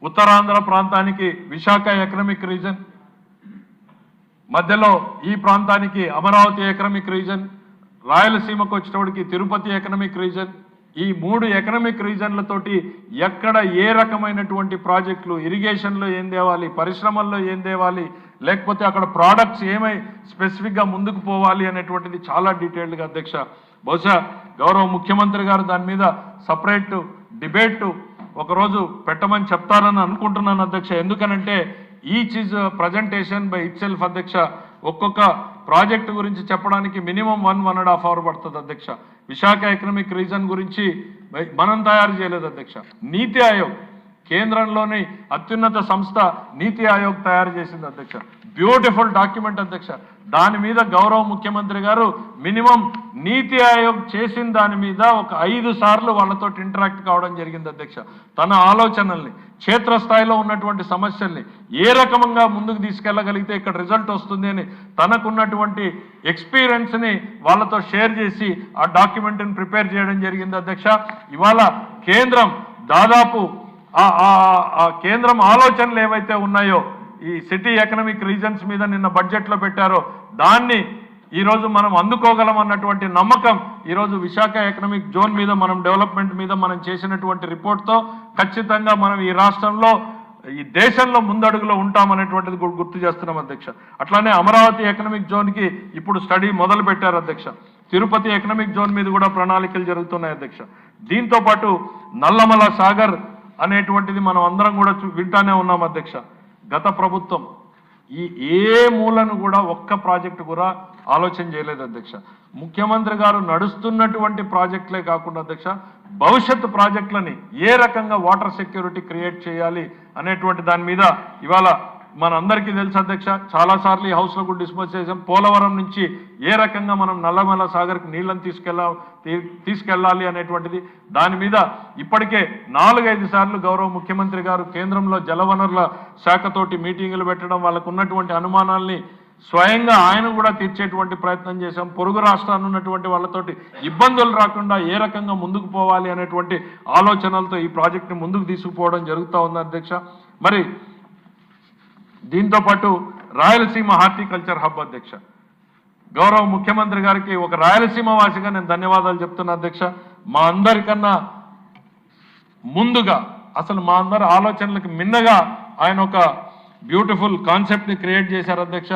ఉత్తరాంధ్ర ప్రాంతానికి విశాఖ ఎకనామిక్ రీజన్, మధ్యలో ఈ ప్రాంతానికి అమరావతి ఎకనామిక్ రీజన్, రాయలసీమకు వచ్చేటప్పటికి తిరుపతి ఎకనామిక్ రీజన్. ఈ 3 ఎకనామిక్ రీజన్లతోటి ఎక్కడ ఏ రకమైనటువంటి ప్రాజెక్టులు, ఇరిగేషన్లో ఏం తేవాలి, పరిశ్రమల్లో ఏం తేవాలి, లేకపోతే అక్కడ ప్రోడక్ట్స్ ఏమై స్పెసిఫిక్గా ముందుకు పోవాలి అనేటువంటిది చాలా డీటెయిల్డ్గా అధ్యక్ష. బహుశా గౌరవ ముఖ్యమంత్రి గారు దాని మీద సపరేట్ డిబేట్ ఒకరోజు పెట్టమని చెప్తారని అనుకుంటున్నాను అధ్యక్ష. ఎందుకనంటే each is presentation by it self అధ్యక్ష. ఒక్కొక్క ప్రాజెక్టు గురించి చెప్పడానికి మినిమం 1.5 అవర్ పడుతుంది అధ్యక్ష. విశాఖ ఎకనామిక్ రీజన్ గురించి మనం తయారు చేయలేదు అధ్యక్ష. నీతి ఆయోగ్, కేంద్రంలోని అత్యున్నత సంస్థ నీతి ఆయోగ్ తయారు చేసింది అధ్యక్ష. బ్యూటిఫుల్ డాక్యుమెంట్ అధ్యక్ష. దాని మీద గౌరవ ముఖ్యమంత్రి గారు మినిమం నీతి ఆయోగ్ చేసిన దాని మీద ఒక 5 సార్లు వాళ్ళతో ఇంటరాక్ట్ కావడం జరిగింది అధ్యక్ష. తన ఆలోచనల్ని, క్షేత్రస్థాయిలో ఉన్నటువంటి సమస్యల్ని ఏ రకంగా ముందుకు తీసుకెళ్లగలిగితే ఇక్కడ రిజల్ట్ వస్తుంది అని తనకున్నటువంటి ఎక్స్పీరియన్స్ని వాళ్ళతో షేర్ చేసి ఆ డాక్యుమెంట్ని ప్రిపేర్ చేయడం జరిగింది అధ్యక్ష. ఇవాళ కేంద్రం దాదాపు ఆ కేంద్రం ఆలోచనలు ఏవైతే ఉన్నాయో ఈ సిటీ ఎకనామిక్ రీజన్స్ మీద నిన్న బడ్జెట్లో పెట్టారో దాన్ని ఈరోజు మనం అందుకోగలం అన్నటువంటి నమ్మకం ఈరోజు విశాఖ ఎకనామిక్ జోన్ మీద మనం డెవలప్మెంట్ మీద మనం చేసినటువంటి రిపోర్ట్తో ఖచ్చితంగా మనం ఈ రాష్ట్రంలో, ఈ దేశంలో ముందడుగులో ఉంటామనేటువంటిది గుర్తు చేస్తున్నాం అధ్యక్ష. అట్లానే అమరావతి ఎకనామిక్ జోన్కి ఇప్పుడు స్టడీ మొదలు పెట్టారు అధ్యక్ష. తిరుపతి ఎకనామిక్ జోన్ మీద కూడా ప్రణాళికలు జరుగుతున్నాయి అధ్యక్ష. దీంతో పాటు నల్లమల సాగర్ అనేటువంటిది మనం అందరం కూడా వింటానే ఉన్నాం అధ్యక్ష. గత ప్రభుత్వం ఈ ఏ మూలను కూడా ఒక్క ప్రాజెక్టు కూడా ఆలోచన చేయలేదు అధ్యక్ష. ముఖ్యమంత్రి గారు నడుస్తున్నటువంటి ప్రాజెక్టులే కాకుండా అధ్యక్ష, భవిష్యత్తు ప్రాజెక్టులని ఏ రకంగా వాటర్ సెక్యూరిటీ క్రియేట్ చేయాలి అనేటువంటి దాని మీద ఇవాళ మనందరికీ తెలుసు అధ్యక్ష. చాలాసార్లు ఈ హౌస్లో కూడా డిస్కస్ చేసాం. పోలవరం నుంచి ఏ రకంగా మనం నల్లమల సాగర్కి నీళ్లను తీసుకెళ్లాలి అనేటువంటిది దాని మీద ఇప్పటికే 4-5 సార్లు గౌరవ ముఖ్యమంత్రి గారు కేంద్రంలో జలవనరుల శాఖతోటి మీటింగులు పెట్టడం, వాళ్ళకు ఉన్నటువంటి అనుమానాల్ని స్వయంగా ఆయన కూడా తీర్చేటువంటి ప్రయత్నం చేశాం. పొరుగు రాష్ట్రాన్ని ఉన్నటువంటి వాళ్ళతోటి ఇబ్బందులు రాకుండా ఏ రకంగా ముందుకు పోవాలి అనేటువంటి ఆలోచనలతో ఈ ప్రాజెక్టుని ముందుకు తీసుకుపోవడం జరుగుతూ ఉంది అధ్యక్ష. మరి దీంతో పాటు రాయలసీమ హార్టికల్చర్ హబ్ అధ్యక్ష. గౌరవ ముఖ్యమంత్రి గారికి ఒక రాయలసీమ వాసిగా నేను ధన్యవాదాలు చెప్తున్నా అధ్యక్ష. మా అందరికన్నా ముందుగా, అసలు మా అందరి ఆలోచనలకు మిన్నగా ఆయన ఒక బ్యూటిఫుల్ కాన్సెప్ట్ని క్రియేట్ చేశారు అధ్యక్ష.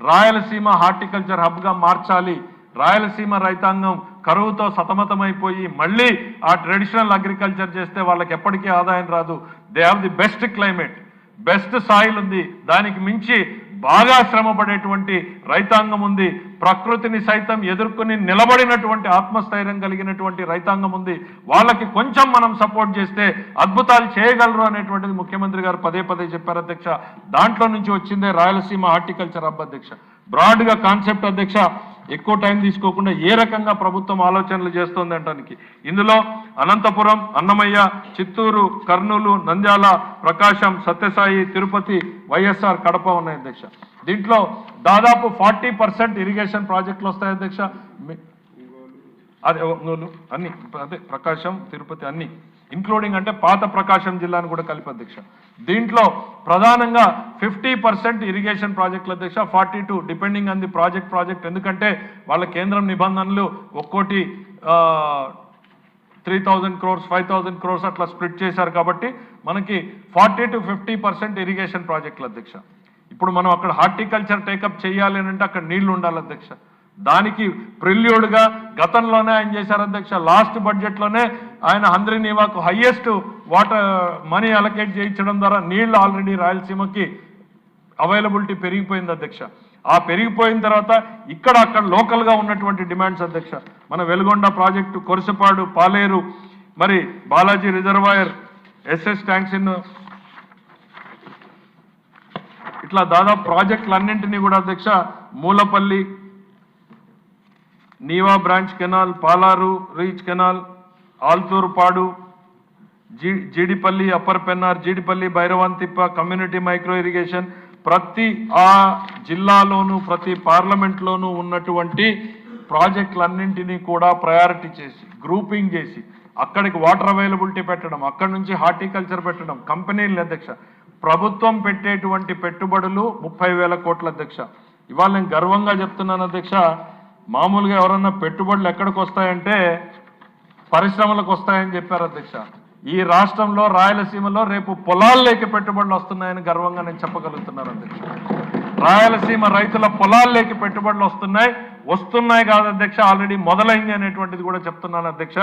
రాయలసీమ హార్టికల్చర్ హబ్గా మార్చాలి. రాయలసీమ రైతాంగం కరువుతో సతమతమైపోయి మళ్ళీ ఆ ట్రెడిషనల్ అగ్రికల్చర్ చేస్తే వాళ్ళకి ఎప్పటికీ ఆదాయం రాదు. They have the best climate, best soil ఉంది, దానికి మించి బాగా శ్రమపడేటువంటి రైతాంగం ఉంది, ప్రకృతిని సైతం ఎదుర్కొని నిలబడినటువంటి ఆత్మస్థైర్యం కలిగినటువంటి రైతాంగం ఉంది. వాళ్ళకి కొంచెం మనం సపోర్ట్ చేస్తే అద్భుతాలు చేయగలరు అనేటువంటిది ముఖ్యమంత్రి గారు పదే పదే చెప్పారు అధ్యక్ష. దాంట్లో నుంచి వచ్చిందే రాయలసీమ హార్టికల్చర్ హబ్ అధ్యక్ష. బ్రాడ్గా కాన్సెప్ట్ అధ్యక్ష, ఎక్కువ టైం తీసుకోకుండా ఏ రకంగా ప్రభుత్వం ఆలోచనలు చేస్తోంది అంటానికి ఇందులో అనంతపురం, అన్నమయ్య, చిత్తూరు, కర్నూలు, నంద్యాల, ప్రకాశం, సత్యసాయి, తిరుపతి, వైఎస్ఆర్, కడప ఉన్నాయి అధ్యక్ష. దీంట్లో దాదాపు 40% ఇరిగేషన్ ప్రాజెక్టులు వస్తాయి అధ్యక్ష. అదే అన్ని, అదే ప్రకాశం, తిరుపతి అన్ని ఇంక్లూడింగ్ అంటే పాత ప్రకాశం జిల్లాను కూడా కలిపి అధ్యక్ష. దీంట్లో ప్రధానంగా 50% ఇరిగేషన్ ప్రాజెక్టులు అధ్యక్ష, 42 డిపెండింగ్ ఆన్ ది ప్రాజెక్ట్. ఎందుకంటే వాళ్ళ కేంద్రం నిబంధనలు ఒక్కోటి 3,000 crores 5,000 crores అట్లా స్ప్లిట్ చేశారు కాబట్టి మనకి 40 to 50% ఇరిగేషన్ ప్రాజెక్టులు అధ్యక్ష. ఇప్పుడు మనం అక్కడ హార్టికల్చర్ టేకప్ చేయాలి అని అంటే అక్కడ నీళ్లు ఉండాలి అధ్యక్ష. దానికి ప్రిల్యూడ్గా గతంలోనే ఆయన చేశారు అధ్యక్ష. లాస్ట్ బడ్జెట్లోనే ఆయన హంద్రీనీవాకు హైయెస్ట్ వాటర్ మనీ అలొకేట్ చేయించడం ద్వారా నీళ్లు ఆల్రెడీ రాయలసీమకి అవైలబిలిటీ పెరిగిపోయింది అధ్యక్ష. ఆ పెరిగిపోయిన తర్వాత ఇక్కడ అక్కడ లోకల్గా ఉన్నటువంటి డిమాండ్స్ అధ్యక్ష, మన వెలుగొండ ప్రాజెక్టు, కొరసపాడు, పాలేరు, మరి Balaji reservoir, SS tanks in, ఇట్లా దాదాపు ప్రాజెక్టులన్నింటినీ కూడా అధ్యక్ష, Mulapalli, Neeva branch canal, Palaru reach canal, Alturupadu, Jeedipalli, upper Pennar, Jeedipalli, Bhairavantippa, community micro irrigation, ప్రతి ఆ జిల్లాలోనూ ప్రతి పార్లమెంట్లోనూ ఉన్నటువంటి ప్రాజెక్టులన్నింటినీ కూడా ప్రయారిటీ చేసి గ్రూపింగ్ చేసి అక్కడికి వాటర్ అవైలబిలిటీ పెట్టడం, అక్కడి నుంచి హార్టికల్చర్ పెట్టడం, కంపెనీలు అధ్యక్ష, ప్రభుత్వం పెట్టేటువంటి పెట్టుబడులు 30,000 కోట్ల అధ్యక్ష. ఇవాళ నేను గర్వంగా చెప్తున్నాను అధ్యక్ష, మామూలుగా ఎవరన్నా పెట్టుబడులు ఎక్కడికి వస్తాయంటే పరిశ్రమలకు వస్తాయని చెప్పారు అధ్యక్ష. ఈ రాష్ట్రంలో రాయలసీమలో రేపు పొలాల్లోకి పెట్టుబడులు వస్తున్నాయని గర్వంగా నేను చెప్పగలుగుతున్నాను అధ్యక్ష. రాయలసీమ రైతుల పొలాల్లోకి పెట్టుబడులు వస్తున్నాయి కాదు అధ్యక్ష, ఆల్రెడీ మొదలైంది అనేటువంటిది కూడా చెప్తున్నాను అధ్యక్ష.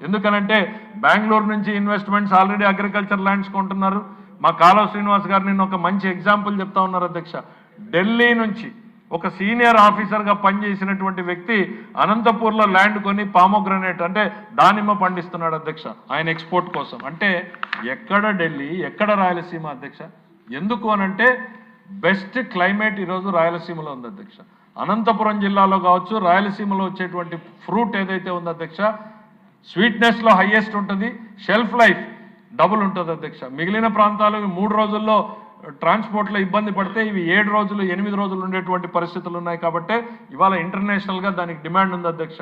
ఎందుకనంటే బెంగళూరు నుంచి ఇన్వెస్ట్మెంట్స్ ఆల్రెడీ అగ్రికల్చర్ ల్యాండ్స్ కొంటున్నారు. మా కాలువ శ్రీనివాస్ గారు నిన్న ఒక మంచి ఎగ్జాంపుల్ చెప్తా ఉన్నారు అధ్యక్ష. ఢిల్లీ నుంచి ఒక సీనియర్ ఆఫీసర్గా పనిచేసినటువంటి వ్యక్తి అనంతపూర్లో ల్యాండ్ కొని పామోగ్రనేట్ అంటే దానిమ్మ పండిస్తున్నాడు అధ్యక్ష, ఆయన ఎక్స్పోర్ట్ కోసం. అంటే ఎక్కడ ఢిల్లీ, ఎక్కడ రాయలసీమ అధ్యక్ష? ఎందుకు అనంటే బెస్ట్ క్లైమేట్ ఈరోజు రాయలసీమలో ఉంది అధ్యక్ష. అనంతపురం జిల్లాలో కావచ్చు, రాయలసీమలో వచ్చేటువంటి ఫ్రూట్ ఏదైతే ఉందో అధ్యక్ష, స్వీట్నెస్లో హైయెస్ట్ ఉంటుంది, షెల్ఫ్ లైఫ్ డబుల్ ఉంటుంది అధ్యక్ష. మిగిలిన ప్రాంతాలు 3 రోజుల్లో ట్రాన్స్పోర్ట్లో ఇబ్బంది పడితే ఇవి 7 రోజులు 8 రోజులు ఉండేటువంటి పరిస్థితులు ఉన్నాయి. కాబట్టి ఇవాళ ఇంటర్నేషనల్గా దానికి డిమాండ్ ఉంది అధ్యక్ష.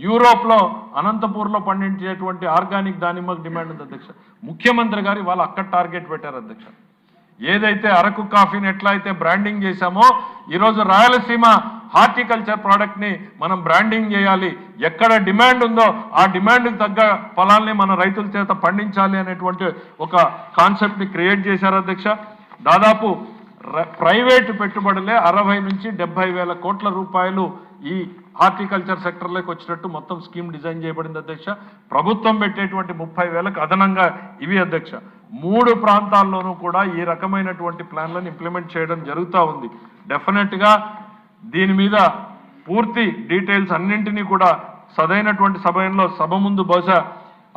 యూరోప్లో అనంతపూర్లో పండించేటువంటి ఆర్గానిక్ దానిమ్మకు డిమాండ్ ఉంది అధ్యక్ష. ముఖ్యమంత్రి గారు ఇవాళ అక్కడ టార్గెట్ పెట్టారు అధ్యక్ష. ఏదైతే అరకు కాఫీని ఎట్లా అయితే బ్రాండింగ్ చేశామో ఈరోజు రాయలసీమ హార్టికల్చర్ ప్రోడక్ట్ని మనం బ్రాండింగ్ చేయాలి. ఎక్కడ డిమాండ్ ఉందో ఆ డిమాండ్కి తగ్గ ఫలాల్ని మన రైతుల చేత పండించాలి అనేటువంటి ఒక కాన్సెప్ట్ని క్రియేట్ చేశారు అధ్యక్ష. దాదాపు ప్రైవేటు పెట్టుబడులే 60 నుంచి 70,000 కోట్ల రూపాయలు ఈ హార్టికల్చర్ సెక్టర్లోకి వచ్చినట్టు మొత్తం స్కీమ్ డిజైన్ చేయబడింది అధ్యక్ష. ప్రభుత్వం పెట్టేటువంటి 30,000కు అదనంగా ఇవి అధ్యక్ష. 3 ప్రాంతాల్లోనూ కూడా ఈ రకమైనటువంటి ప్లాన్లను ఇంప్లిమెంట్ చేయడం జరుగుతూ ఉంది. డెఫినెట్గా దీని మీద పూర్తి డీటెయిల్స్ అన్నింటినీ కూడా సరైనటువంటి సభ ముందు బహుశా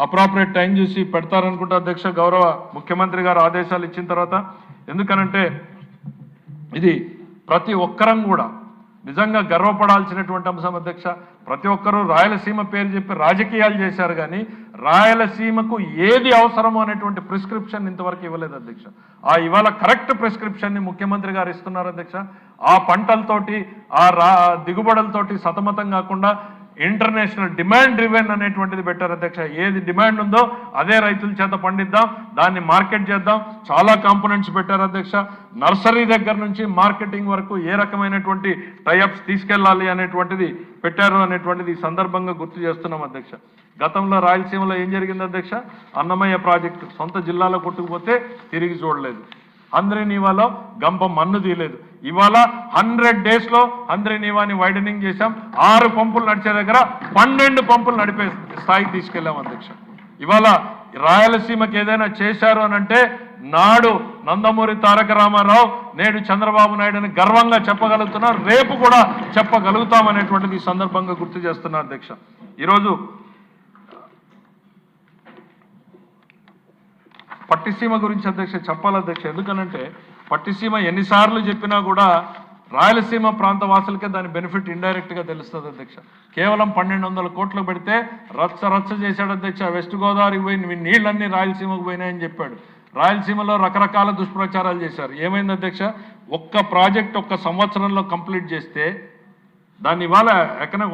అప్రాపరేట్ టైం చూసి పెడతారనుకుంటా అధ్యక్ష, గౌరవ ముఖ్యమంత్రి గారు ఆదేశాలు ఇచ్చిన తర్వాత. ఎందుకనంటే ఇది ప్రతి ఒక్కరం కూడా నిజంగా గర్వపడాల్సినటువంటి అంశం అధ్యక్ష. ప్రతి ఒక్కరూ రాయలసీమ పేరు చెప్పి రాజకీయాలు చేశారు, కానీ రాయలసీమకు ఏది అవసరమో అనేటువంటి ప్రిస్క్రిప్షన్ ఇంతవరకు ఇవ్వలేదు అధ్యక్ష. ఆ ఇవాళ కరెక్ట్ ప్రిస్క్రిప్షన్ని ముఖ్యమంత్రి గారు ఇస్తున్నారు అధ్యక్ష. ఆ పంటలతోటి ఆ దిగుబడులతోటి సతమతం కాకుండా ఇంటర్నేషనల్ డిమాండ్ డ్రివెన్ అనేటువంటిది పెట్టారు అధ్యక్ష. ఏది డిమాండ్ ఉందో అదే రైతుల చేత పండిద్దాం, దాన్ని మార్కెట్ చేద్దాం. చాలా కాంపోనెంట్స్ పెట్టారు అధ్యక్ష. నర్సరీ దగ్గర నుంచి మార్కెటింగ్ వరకు ఏ రకమైనటువంటి టైఅప్స్ తీసుకెళ్లాలి అనేటువంటిది పెట్టారు అనేటువంటిది ఈ సందర్భంగా గుర్తు చేస్తున్నాం అధ్యక్ష. గతంలో రాయలసీమలో ఏం జరిగింది అధ్యక్ష? అన్నమయ్య ప్రాజెక్టు సొంత జిల్లాలో కొట్టుకుపోతే తిరిగి చూడలేదు. హంద్రీనీవాలో గంప మన్ను తీయలేదు. ఇవాళ 100 డేస్లో హంద్రీనీవాని వైడనింగ్ చేశాం. 6 పంపులు నడిచే దగ్గర 12 పంపులు నడిపే స్థాయికి తీసుకెళ్లాం అధ్యక్ష. ఇవాళ రాయలసీమకి ఏదైనా చేశారు అనంటే నాడు నందమూరి తారక రామారావు, నేడు చంద్రబాబు నాయుడుని గర్వంగా చెప్పగలుగుతున్నారు, రేపు కూడా చెప్పగలుగుతామనేటువంటిది ఈ సందర్భంగా గుర్తు చేస్తున్నా అధ్యక్ష. ఈరోజు పట్టిసీమ గురించి అధ్యక్ష చెప్పాలి అధ్యక్ష. ఎందుకనంటే పట్టిసీమ ఎన్నిసార్లు చెప్పినా కూడా రాయలసీమ ప్రాంత వాసులకే దాని బెనిఫిట్ ఇండైరెక్ట్గా తెలుస్తుంది అధ్యక్ష. కేవలం 1,200 కోట్లు పెడితే రచ్చ చేశాడు అధ్యక్ష. వెస్ట్ గోదావరికి పోయి నీళ్ళన్నీ రాయలసీమకు పోయినాయని చెప్పాడు. రాయలసీమలో రకరకాల దుష్ప్రచారాలు చేశారు. ఏమైంది అధ్యక్ష? ఒక్క ప్రాజెక్ట్ 1 సంవత్సరంలో కంప్లీట్ చేస్తే దాన్ని ఇవాళ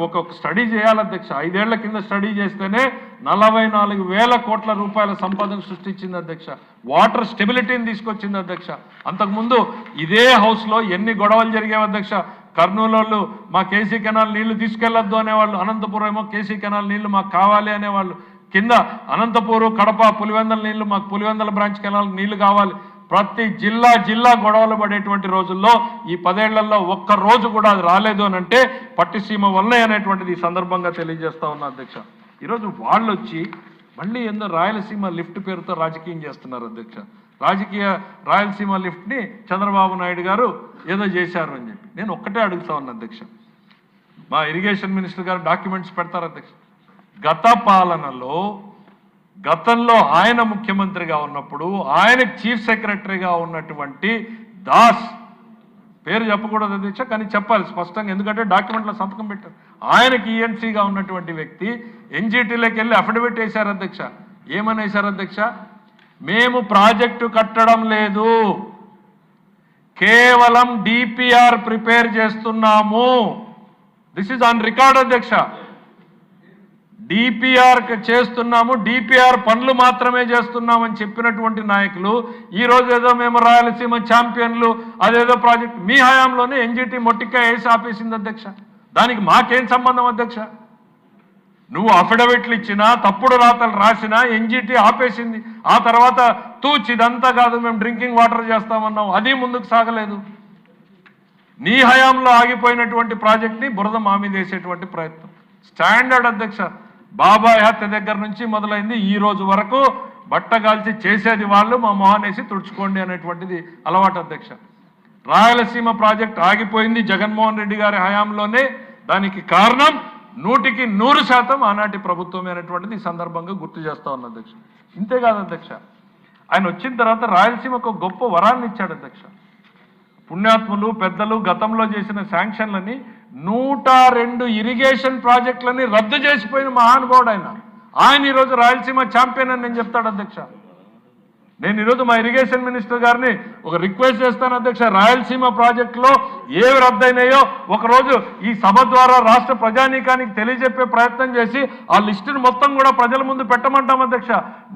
ఒక స్టడీ చేయాలి అధ్యక్ష. 5 ఏళ్ల కింద స్టడీ చేస్తేనే 44,000 కోట్ల రూపాయల సంపాదన సృష్టించింది అధ్యక్ష. వాటర్ స్టెబిలిటీని తీసుకొచ్చింది అధ్యక్ష. అంతకుముందు ఇదే హౌస్లో ఎన్ని గొడవలు జరిగేవి అధ్యక్ష. కర్నూలు వాళ్ళు మా కేసీ కెనాల్ నీళ్లు తీసుకెళ్లొద్దు అనేవాళ్ళు, అనంతపురం ఏమో కేసీ కెనాల్ నీళ్లు మాకు కావాలి అనేవాళ్ళు, కింద అనంతపూరు కడప పులివెందల నీళ్లు మాకు పులివెందల బ్రాంచ్ కెనాల్ నీళ్లు కావాలి. ప్రతి జిల్లా గొడవలు పడేటువంటి రోజుల్లో ఈ 10 ఏళ్లలో ఒక్క రోజు కూడా అది రాలేదు అనంటే పట్టిసీమ వల్లే అనేటువంటిది ఈ సందర్భంగా తెలియజేస్తా ఉన్నా అధ్యక్ష. ఈరోజు వాళ్ళు వచ్చి మళ్ళీ ఏందో రాయలసీమ లిఫ్ట్ పేరుతో రాజకీయం చేస్తున్నారు అధ్యక్ష. రాయలసీమ లిఫ్ట్ని చంద్రబాబు నాయుడు గారు ఏదో చేశారు అని చెప్పి నేను ఒక్కటే అడుగుతా ఉన్నా అధ్యక్ష. మా ఇరిగేషన్ మినిస్టర్ గారు డాక్యుమెంట్స్ పెడతారు అధ్యక్ష. గతంలో ఆయన ముఖ్యమంత్రిగా ఉన్నప్పుడు ఆయనకు చీఫ్ సెక్రటరీగా ఉన్నటువంటి దాస్, పేరు చెప్పకూడదు అధ్యక్ష కానీ చెప్పాలి స్పష్టంగా, ఎందుకంటే డాక్యుమెంట్లో సంతకం పెట్టారు. ఆయనకి ఈఎన్సీగా ఉన్నటువంటి వ్యక్తి ఎన్జిటీలోకి వెళ్ళి అఫిడవిట్ వేశారు అధ్యక్ష. ఏమని వేశారు అధ్యక్ష? మేము ప్రాజెక్టు కట్టడం లేదు, కేవలం డిపిఆర్ ప్రిపేర్ చేస్తున్నాము. దిస్ ఈజ్ ఆన్ రికార్డ్ అధ్యక్ష. డిపిఆర్ చేస్తున్నాము, డిపిఆర్ పనులు మాత్రమే చేస్తున్నామని చెప్పినటువంటి నాయకులు ఈరోజు ఏదో మేము రాయలసీమ ఛాంపియన్లు అదేదో ప్రాజెక్ట్ మీ హయాంలోనే ఎన్జిటి మొట్టికాయ వేసి ఆపేసింది అధ్యక్ష. దానికి మాకేం సంబంధం అధ్యక్ష? నువ్వు అఫిడవిట్లు ఇచ్చినా తప్పుడు రాతలు రాసినా ఎన్జిటి ఆపేసింది. ఆ తర్వాత తూచి ఇదంతా కాదు మేము డ్రింకింగ్ వాటర్ చేస్తామన్నావు, అది ముందుకు సాగలేదు. నీ హయాంలో ఆగిపోయినటువంటి ప్రాజెక్ట్ని బురద మా మీద వేసేటువంటి ప్రయత్నం స్టాండర్డ్ అధ్యక్ష. బాబాయ్ హత్య దగ్గర నుంచి మొదలైంది ఈ రోజు వరకు బట్టగాల్చి చేసేది వాళ్ళు, మా మొహానేసి తుడుచుకోండి అనేటువంటిది అలవాటు అధ్యక్ష. రాయలసీమ ప్రాజెక్ట్ ఆగిపోయింది జగన్మోహన్ రెడ్డి గారి హయాంలోనే. దానికి కారణం 100% ఆనాటి ప్రభుత్వమే అనేటువంటిది ఈ సందర్భంగా గుర్తు చేస్తా ఉన్న అధ్యక్ష. ఇంతేకాదు అధ్యక్ష, ఆయన వచ్చిన తర్వాత రాయలసీమకు ఒక గొప్ప వరాన్ని ఇచ్చాడు అధ్యక్ష. పుణ్యాత్ములు పెద్దలు గతంలో చేసిన శాంక్షన్లని 102 ఇరిగేషన్ ప్రాజెక్టులని రద్దు చేసిపోయిన మహానుభావుడు ఆయన ఈరోజు రాయలసీమ ఛాంపియన్ అని నేను చెప్తాడు అధ్యక్ష. నేను ఈరోజు మా ఇరిగేషన్ మినిస్టర్ గారిని ఒక రిక్వెస్ట్ చేస్తాను అధ్యక్ష. రాయలసీమ ప్రాజెక్టులో ఏవి రద్దయినాయో ఒకరోజు ఈ సభ ద్వారా రాష్ట్ర ప్రజానీకానికి తెలియజెప్పే ప్రయత్నం చేసి ఆ లిస్టును మొత్తం కూడా ప్రజల ముందు పెట్టమంటాం అధ్యక్ష.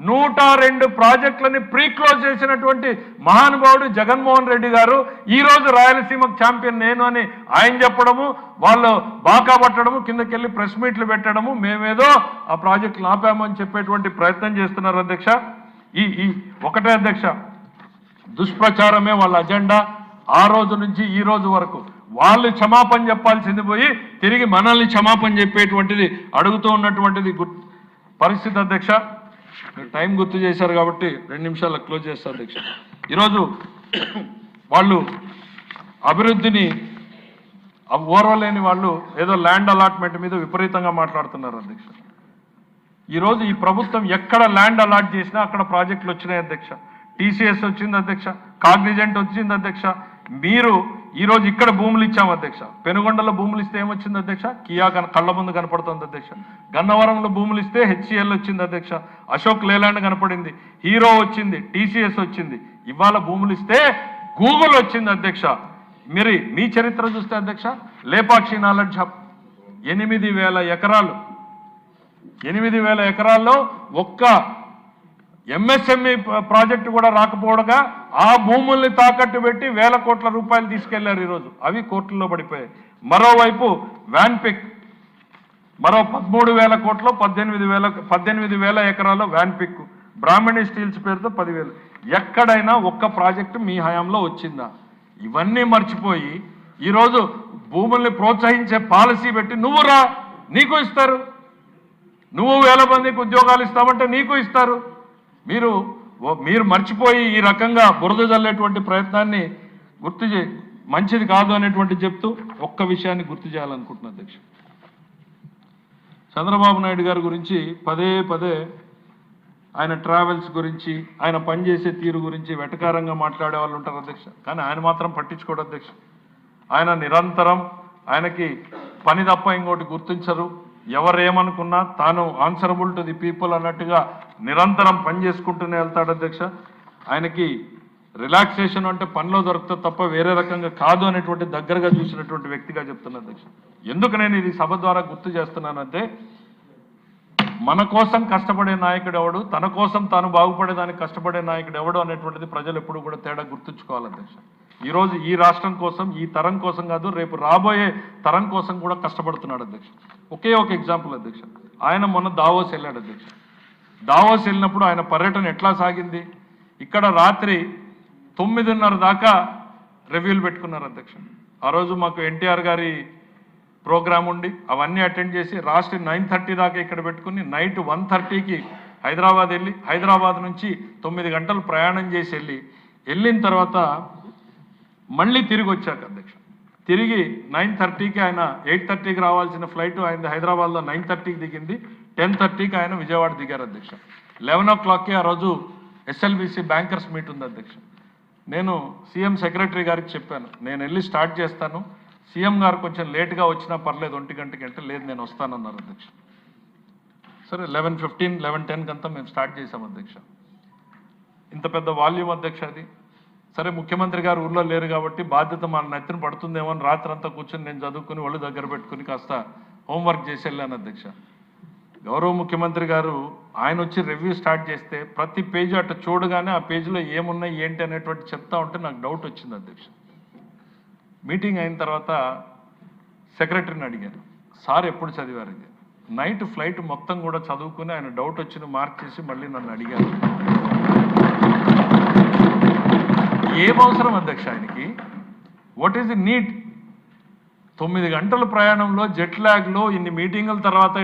102 ప్రాజెక్టులని ప్రీక్లోజ్ చేసినటువంటి మహానుభావుడు జగన్మోహన్ రెడ్డి గారు ఈరోజు రాయలసీమకు ఛాంపియన్ నేను అని ఆయన చెప్పడము, వాళ్ళు బాకా పట్టడము, కిందకెళ్ళి ప్రెస్ మీట్లు పెట్టడము, మేమేదో ఆ ప్రాజెక్టులు ఆపామని చెప్పేటువంటి ప్రయత్నం చేస్తున్నారు అధ్యక్ష. ఈ ఒకటే అధ్యక్ష, దుష్ప్రచారమే వాళ్ళ అజెండా. ఆ రోజు నుంచి ఈ రోజు వరకు వాళ్ళు క్షమాపణ చెప్పాల్సింది పోయి తిరిగి మనల్ని క్షమాపణ చెప్పేటువంటిది అడుగుతూ ఉన్నటువంటిది పరిస్థితి అధ్యక్ష. టైం గుర్తు చేశారు కాబట్టి 2 నిమిషాల్లో క్లోజ్ చేస్తారు అధ్యక్ష. ఈరోజు వాళ్ళు అభివృద్ధిని ఓర్వలేని వాళ్ళు ఏదో ల్యాండ్ అలాట్మెంట్ మీద విపరీతంగా మాట్లాడుతున్నారు అధ్యక్ష. ఈరోజు ఈ ప్రభుత్వం ఎక్కడ ల్యాండ్ అలాట్ చేసినా అక్కడ ప్రాజెక్టులు వచ్చినాయి అధ్యక్ష. టీసీఎస్ వచ్చింది అధ్యక్ష, కాగ్నిజెంట్ వచ్చింది అధ్యక్ష. మీరు ఈరోజు ఇక్కడ భూములు ఇచ్చాం అధ్యక్ష. పెనుగొండలో భూములు ఇస్తే ఏమొచ్చింది అధ్యక్ష? కియా కళ్ళ ముందు కనపడుతుంది అధ్యక్ష. గన్నవరంలో భూములు ఇస్తే హెచ్సిఎల్ వచ్చింది అధ్యక్ష. అశోక్ లేలాండ్ కనపడింది, హీరో వచ్చింది, టీసీఎస్ వచ్చింది. ఇవాళ భూములు ఇస్తే గూగుల్ వచ్చింది అధ్యక్ష. మరి మీ చరిత్ర చూస్తే అధ్యక్ష, లేపాక్షి నాలెడ్జ్ హబ్ 8,000 ఎకరాలు, 8,000 ఎకరాల్లో ఒక్క ఎంఎస్ఎంఈ ప్రాజెక్టు కూడా రాకపోవడగా ఆ భూముల్ని తాకట్టు పెట్టి 1,000 కోట్ల రూపాయలు తీసుకెళ్లారు. ఈరోజు అవి కోర్టుల్లో పడిపోయాయి. మరోవైపు వ్యాన్పిక్ మరో 13,000 కోట్లు, 18,000 ఎకరాల్లో వ్యాన్పిక్, బ్రాహ్మణి స్టీల్స్ పేరుతో 10,000. ఎక్కడైనా ఒక్క ప్రాజెక్టు మీ హయాంలో వచ్చిందా? ఇవన్నీ మర్చిపోయి ఈరోజు భూముల్ని ప్రోత్సహించే పాలసీ పెట్టి నువ్వు రా నీకు ఇస్తారు, నువ్వు 1,000 మందికి ఉద్యోగాలు ఇస్తామంటే నీకు ఇస్తారు. మీరు మర్చిపోయి ఈ రకంగా బురద జల్లేటువంటి ప్రయత్నాన్ని మంచిది కాదు అనేటువంటి చెప్తూ ఒక్క విషయాన్ని గుర్తు చేయాలనుకుంటున్నా అధ్యక్ష. చంద్రబాబు నాయుడు గారి గురించి పదే ఆయన ట్రావెల్స్ గురించి, ఆయన పనిచేసే తీరు గురించి వెటకారంగా మాట్లాడే వాళ్ళు ఉంటారు అధ్యక్ష. కానీ ఆయన మాత్రం పట్టించుకోడు అధ్యక్ష. ఆయన నిరంతరం ఆయనకి పని తప్ప ఇంకోటి గుర్తించరు. ఎవరేమనుకున్నా తాను ఆన్సరబుల్ టు ది పీపుల్ అన్నట్టుగా నిరంతరం పని చేసుకుంటూనే వెళ్తాడు అధ్యక్ష. ఆయనకి రిలాక్సేషన్ అంటే పనిలో దొరుకుతుంది తప్ప వేరే రకంగా కాదు అనేటువంటి దగ్గరగా చూసినటువంటి వ్యక్తిగా చెప్తున్నా అధ్యక్ష. ఎందుకు నేను ఇది సభ ద్వారా గుర్తు చేస్తున్నానంటే, మన కోసం కష్టపడే నాయకుడు ఎవడు, తన కోసం తాను బాగుపడేదానికి కష్టపడే నాయకుడు ఎవడు అనేటువంటిది ప్రజలు ఎప్పుడు కూడా తేడా గుర్తుంచుకోవాలి అధ్యక్ష. ఈరోజు ఈ రాష్ట్రం కోసం, ఈ తరం కోసం కాదు, రేపు రాబోయే తరం కోసం కూడా కష్టపడుతున్నాడు అధ్యక్ష. ఒకే ఒక ఎగ్జాంపుల్ అధ్యక్ష, ఆయన మొన్న దావోస్ వెళ్ళాడు అధ్యక్ష. దావోస్ వెళ్ళినప్పుడు ఆయన పర్యటన ఎట్లా సాగింది? ఇక్కడ రాత్రి 9:30 దాకా రివ్యూలు పెట్టుకున్నారు అధ్యక్ష. ఆ రోజు మాకు ఎన్టీఆర్ గారి ప్రోగ్రాం ఉండి అవన్నీ అటెండ్ చేసి రాత్రి 9:30 దాకా ఇక్కడ పెట్టుకుని నైట్ 1:30కి హైదరాబాద్ వెళ్ళి, హైదరాబాద్ నుంచి 9 గంటలు ప్రయాణం చేసి వెళ్ళిన తర్వాత మళ్ళీ తిరిగి వచ్చాక అధ్యక్ష, తిరిగి 9:30కి ఆయన 8:30కి రావాల్సిన ఫ్లైట్ ఆయన హైదరాబాద్లో 9:30కి దిగింది. 10:30కి ఆయన విజయవాడ దిగారు అధ్యక్ష. 11 o'clockకి ఆ రోజు ఎస్ఎల్బిసి బ్యాంకర్స్ మీట్ ఉంది అధ్యక్ష. నేను సీఎం సెక్రటరీ గారికి చెప్పాను, నేను వెళ్ళి స్టార్ట్ చేస్తాను, సీఎం గారు కొంచెం లేట్గా వచ్చినా పర్లేదు 1 గంటకి అంటే, లేదు నేను వస్తానన్నారు అధ్యక్ష. సరే 11:15, 11:10 అంతా మేము స్టార్ట్ చేసాం అధ్యక్ష. ఇంత పెద్ద వాల్యూమ్ అధ్యక్ష అది. సరే ముఖ్యమంత్రి గారు ఊర్లో లేరు కాబట్టి బాధ్యత మన నెత్తిన పడుతుందేమో అని రాత్రి అంతా కూర్చొని నేను చదువుకుని ఒళ్ళు దగ్గర పెట్టుకుని కాస్త హోంవర్క్ చేసి వెళ్ళాను అధ్యక్ష. గౌరవ ముఖ్యమంత్రి గారు ఆయన వచ్చి రివ్యూ స్టార్ట్ చేస్తే ప్రతి పేజీ అట్లా చూడగానే ఆ పేజీలో ఏమున్నాయి ఏంటి అనేటువంటి చెప్తా ఉంటే నాకు డౌట్ వచ్చింది అధ్యక్ష. మీటింగ్ అయిన తర్వాత సెక్రటరీని అడిగాను, సార్ ఎప్పుడు చదివారు ఇది? నైట్ ఫ్లైట్ మొత్తం కూడా చదువుకుని ఆయన డౌట్ వచ్చిన మార్క్ చేసి మళ్ళీ నన్ను అడిగారు. ఏం అవసరం అధ్యక్ష ఆయనకి? What is the need? 9 గంటల ప్రయాణంలో జెట్ ల్యాగ్లో ఇన్ని మీటింగుల తర్వాత